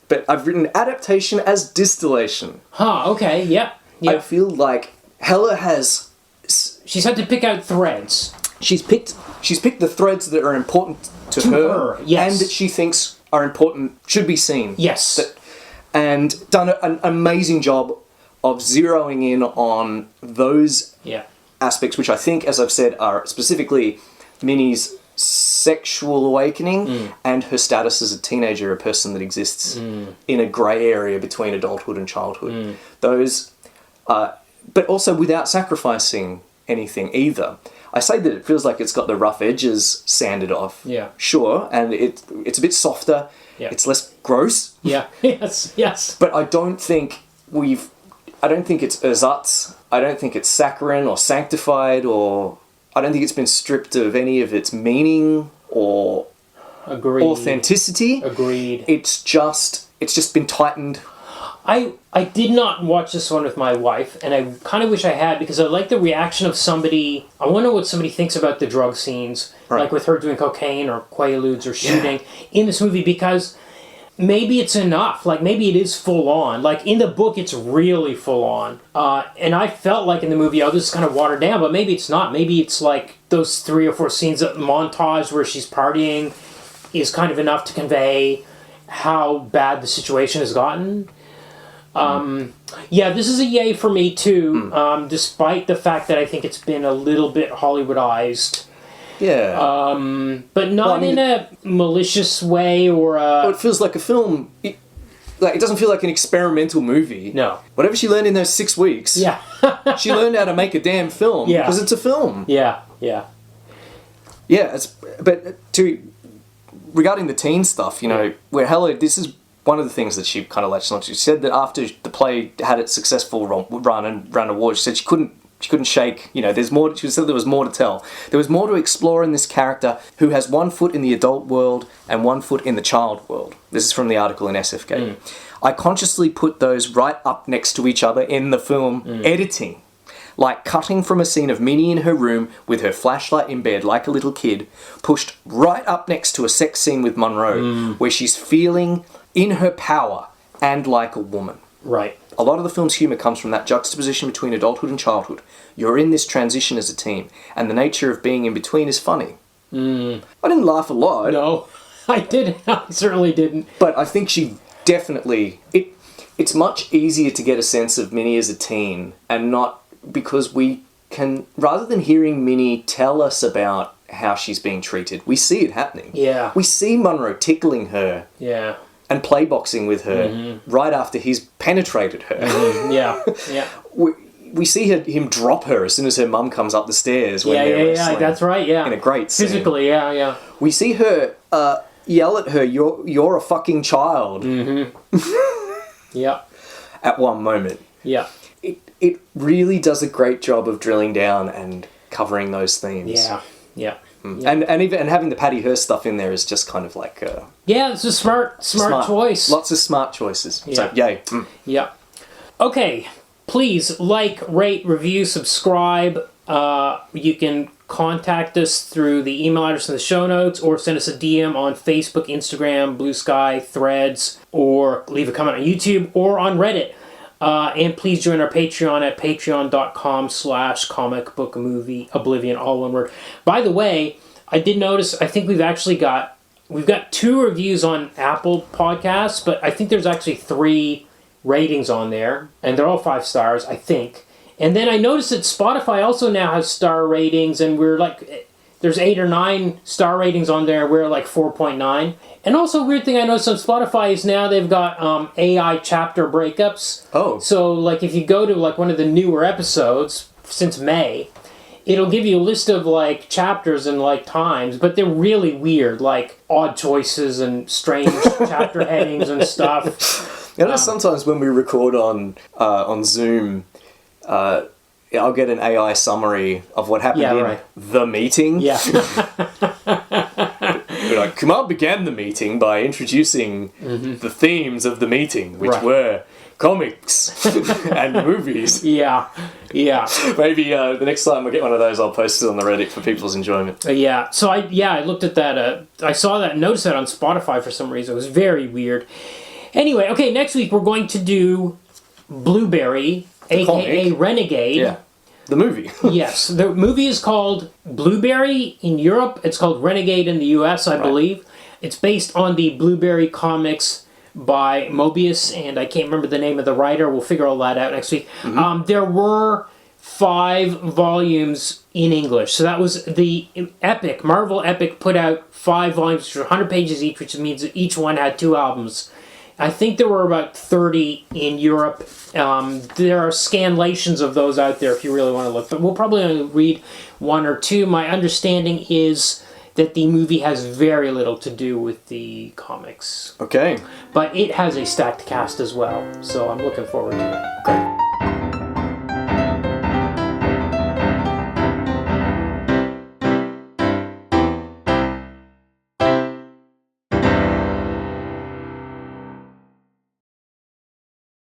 But I've written adaptation as distillation. Huh. Okay. Yeah. I feel like Heller has. She's had to pick out threads. She's picked the threads that are important to her, yes, and that she thinks are important, should be seen. Yes. And done an amazing job of zeroing in on those aspects, which I think, as I've said, are specifically Minnie's sexual awakening and her status as a teenager, a person that exists in a grey area between adulthood and childhood. Those, but also without sacrificing anything either. I say that it feels like it's got the rough edges sanded off. Yeah. Sure, and it's a bit softer. Yeah. It's less gross. Yeah. Yes. But I don't think it's ersatz. I don't think it's saccharine or sanctified, or I don't think it's been stripped of any of its meaning or authenticity. Agreed. It's just been tightened. I did not watch this one with my wife, and I kind of wish I had, because I like the reaction of somebody. I wonder what somebody thinks about the drug scenes, like with her doing cocaine or Quaaludes or shooting in this movie, because maybe it's enough. Like, maybe it is full on. Like, in the book, it's really full on. And I felt like in the movie, this is kind of watered down, but maybe it's not. Maybe it's like those 3 or 4 scenes of montage where she's partying is kind of enough to convey how bad the situation has gotten. This is a yay for me too, despite the fact that I think it's been a little bit Hollywoodized. Yeah. But not in a malicious way or it feels like a film. It doesn't feel like an experimental movie. No. Whatever she learned in those 6 weeks. Yeah. She learned how to make a damn film. Yeah. Because it's a film. Yeah. Yeah. Regarding the teen stuff, where Heller, this is one of the things that she kind of latched on to. She said that after the play had its successful run and ran awards, she said she couldn't shake. There's more. She said there was more to tell. There was more to explore in this character who has 1 foot in the adult world and 1 foot in the child world. This is from the article in SFK. I consciously put those right up next to each other in the film editing. Like cutting from a scene of Minnie in her room with her flashlight in bed like a little kid, pushed right up next to a sex scene with Monroe, where she's feeling in her power and like a woman. Right. A lot of the film's humour comes from that juxtaposition between adulthood and childhood. You're in this transition as a teen, and the nature of being in between is funny. I didn't laugh a lot. No, I didn't. I certainly didn't. But I think she definitely... It's much easier to get a sense of Minnie as a teen, and not because we can... Rather than hearing Minnie tell us about how she's being treated, we see it happening. Yeah. We see Munro tickling her. Yeah. And playboxing with her right after he's penetrated her. Yeah. Yeah. We see him drop her as soon as her mum comes up the stairs. When they're wrestling. That's right, yeah. In a great scene. Physically, yeah. We see her yell at her, you're a fucking child. Yeah. At one moment. Yeah. It really does a great job of drilling down and covering those themes. Yeah. Yeah. Yeah. And having the Patty Hearst stuff in there is just kind of like... yeah, it's a smart choice. Lots of smart choices. Yeah. So, yay. Yeah. Okay, please like, rate, review, subscribe. You can contact us through the email address in the show notes, or send us a DM on Facebook, Instagram, Blue Sky, Threads, or leave a comment on YouTube or on Reddit. And please join our Patreon at patreon.com/comicbookmovieoblivion, all one word. By the way, I did notice, I think we've got 2 reviews on Apple Podcasts, but I think there's actually 3 ratings on there, and they're all 5 stars, I think. And then I noticed that Spotify also now has star ratings, and we're like, there's 8 or 9 star ratings on there, we're like 4.9. And also, a weird thing I noticed on Spotify is now they've got AI chapter breakups. Oh. So, like, if you go to, like, one of the newer episodes since May, it'll give you a list of, like, chapters and, like, times, but they're really weird, like, odd choices and strange chapter headings and stuff. You know, sometimes when we record on Zoom, I'll get an AI summary of what happened in the meeting. Yeah. Like, Kumar began the meeting by introducing the themes of the meeting, which were comics and movies. Yeah. Maybe the next time I get one of those, I'll post it on the Reddit for people's enjoyment. Yeah. So I looked at that. I saw that, noticed that on Spotify for some reason. It was very weird. Anyway, okay, next week we're going to do Blueberry, a.k.a. Renegade. Yeah. The movie. Yes. The movie is called Blueberry in Europe. It's called Renegade in the US, I believe. It's based on the Blueberry comics by Mobius, and I can't remember the name of the writer. We'll figure all that out next week. There were 5 volumes in English. So that was the Epic, Marvel Epic put out 5 volumes, which were 100 pages each, which means that each one had 2 albums. I think there were about 30 in Europe. There are scanlations of those out there if you really want to look. But we'll probably only read 1 or 2. My understanding is that the movie has very little to do with the comics. Okay. But it has a stacked cast as well. So I'm looking forward to it. Great.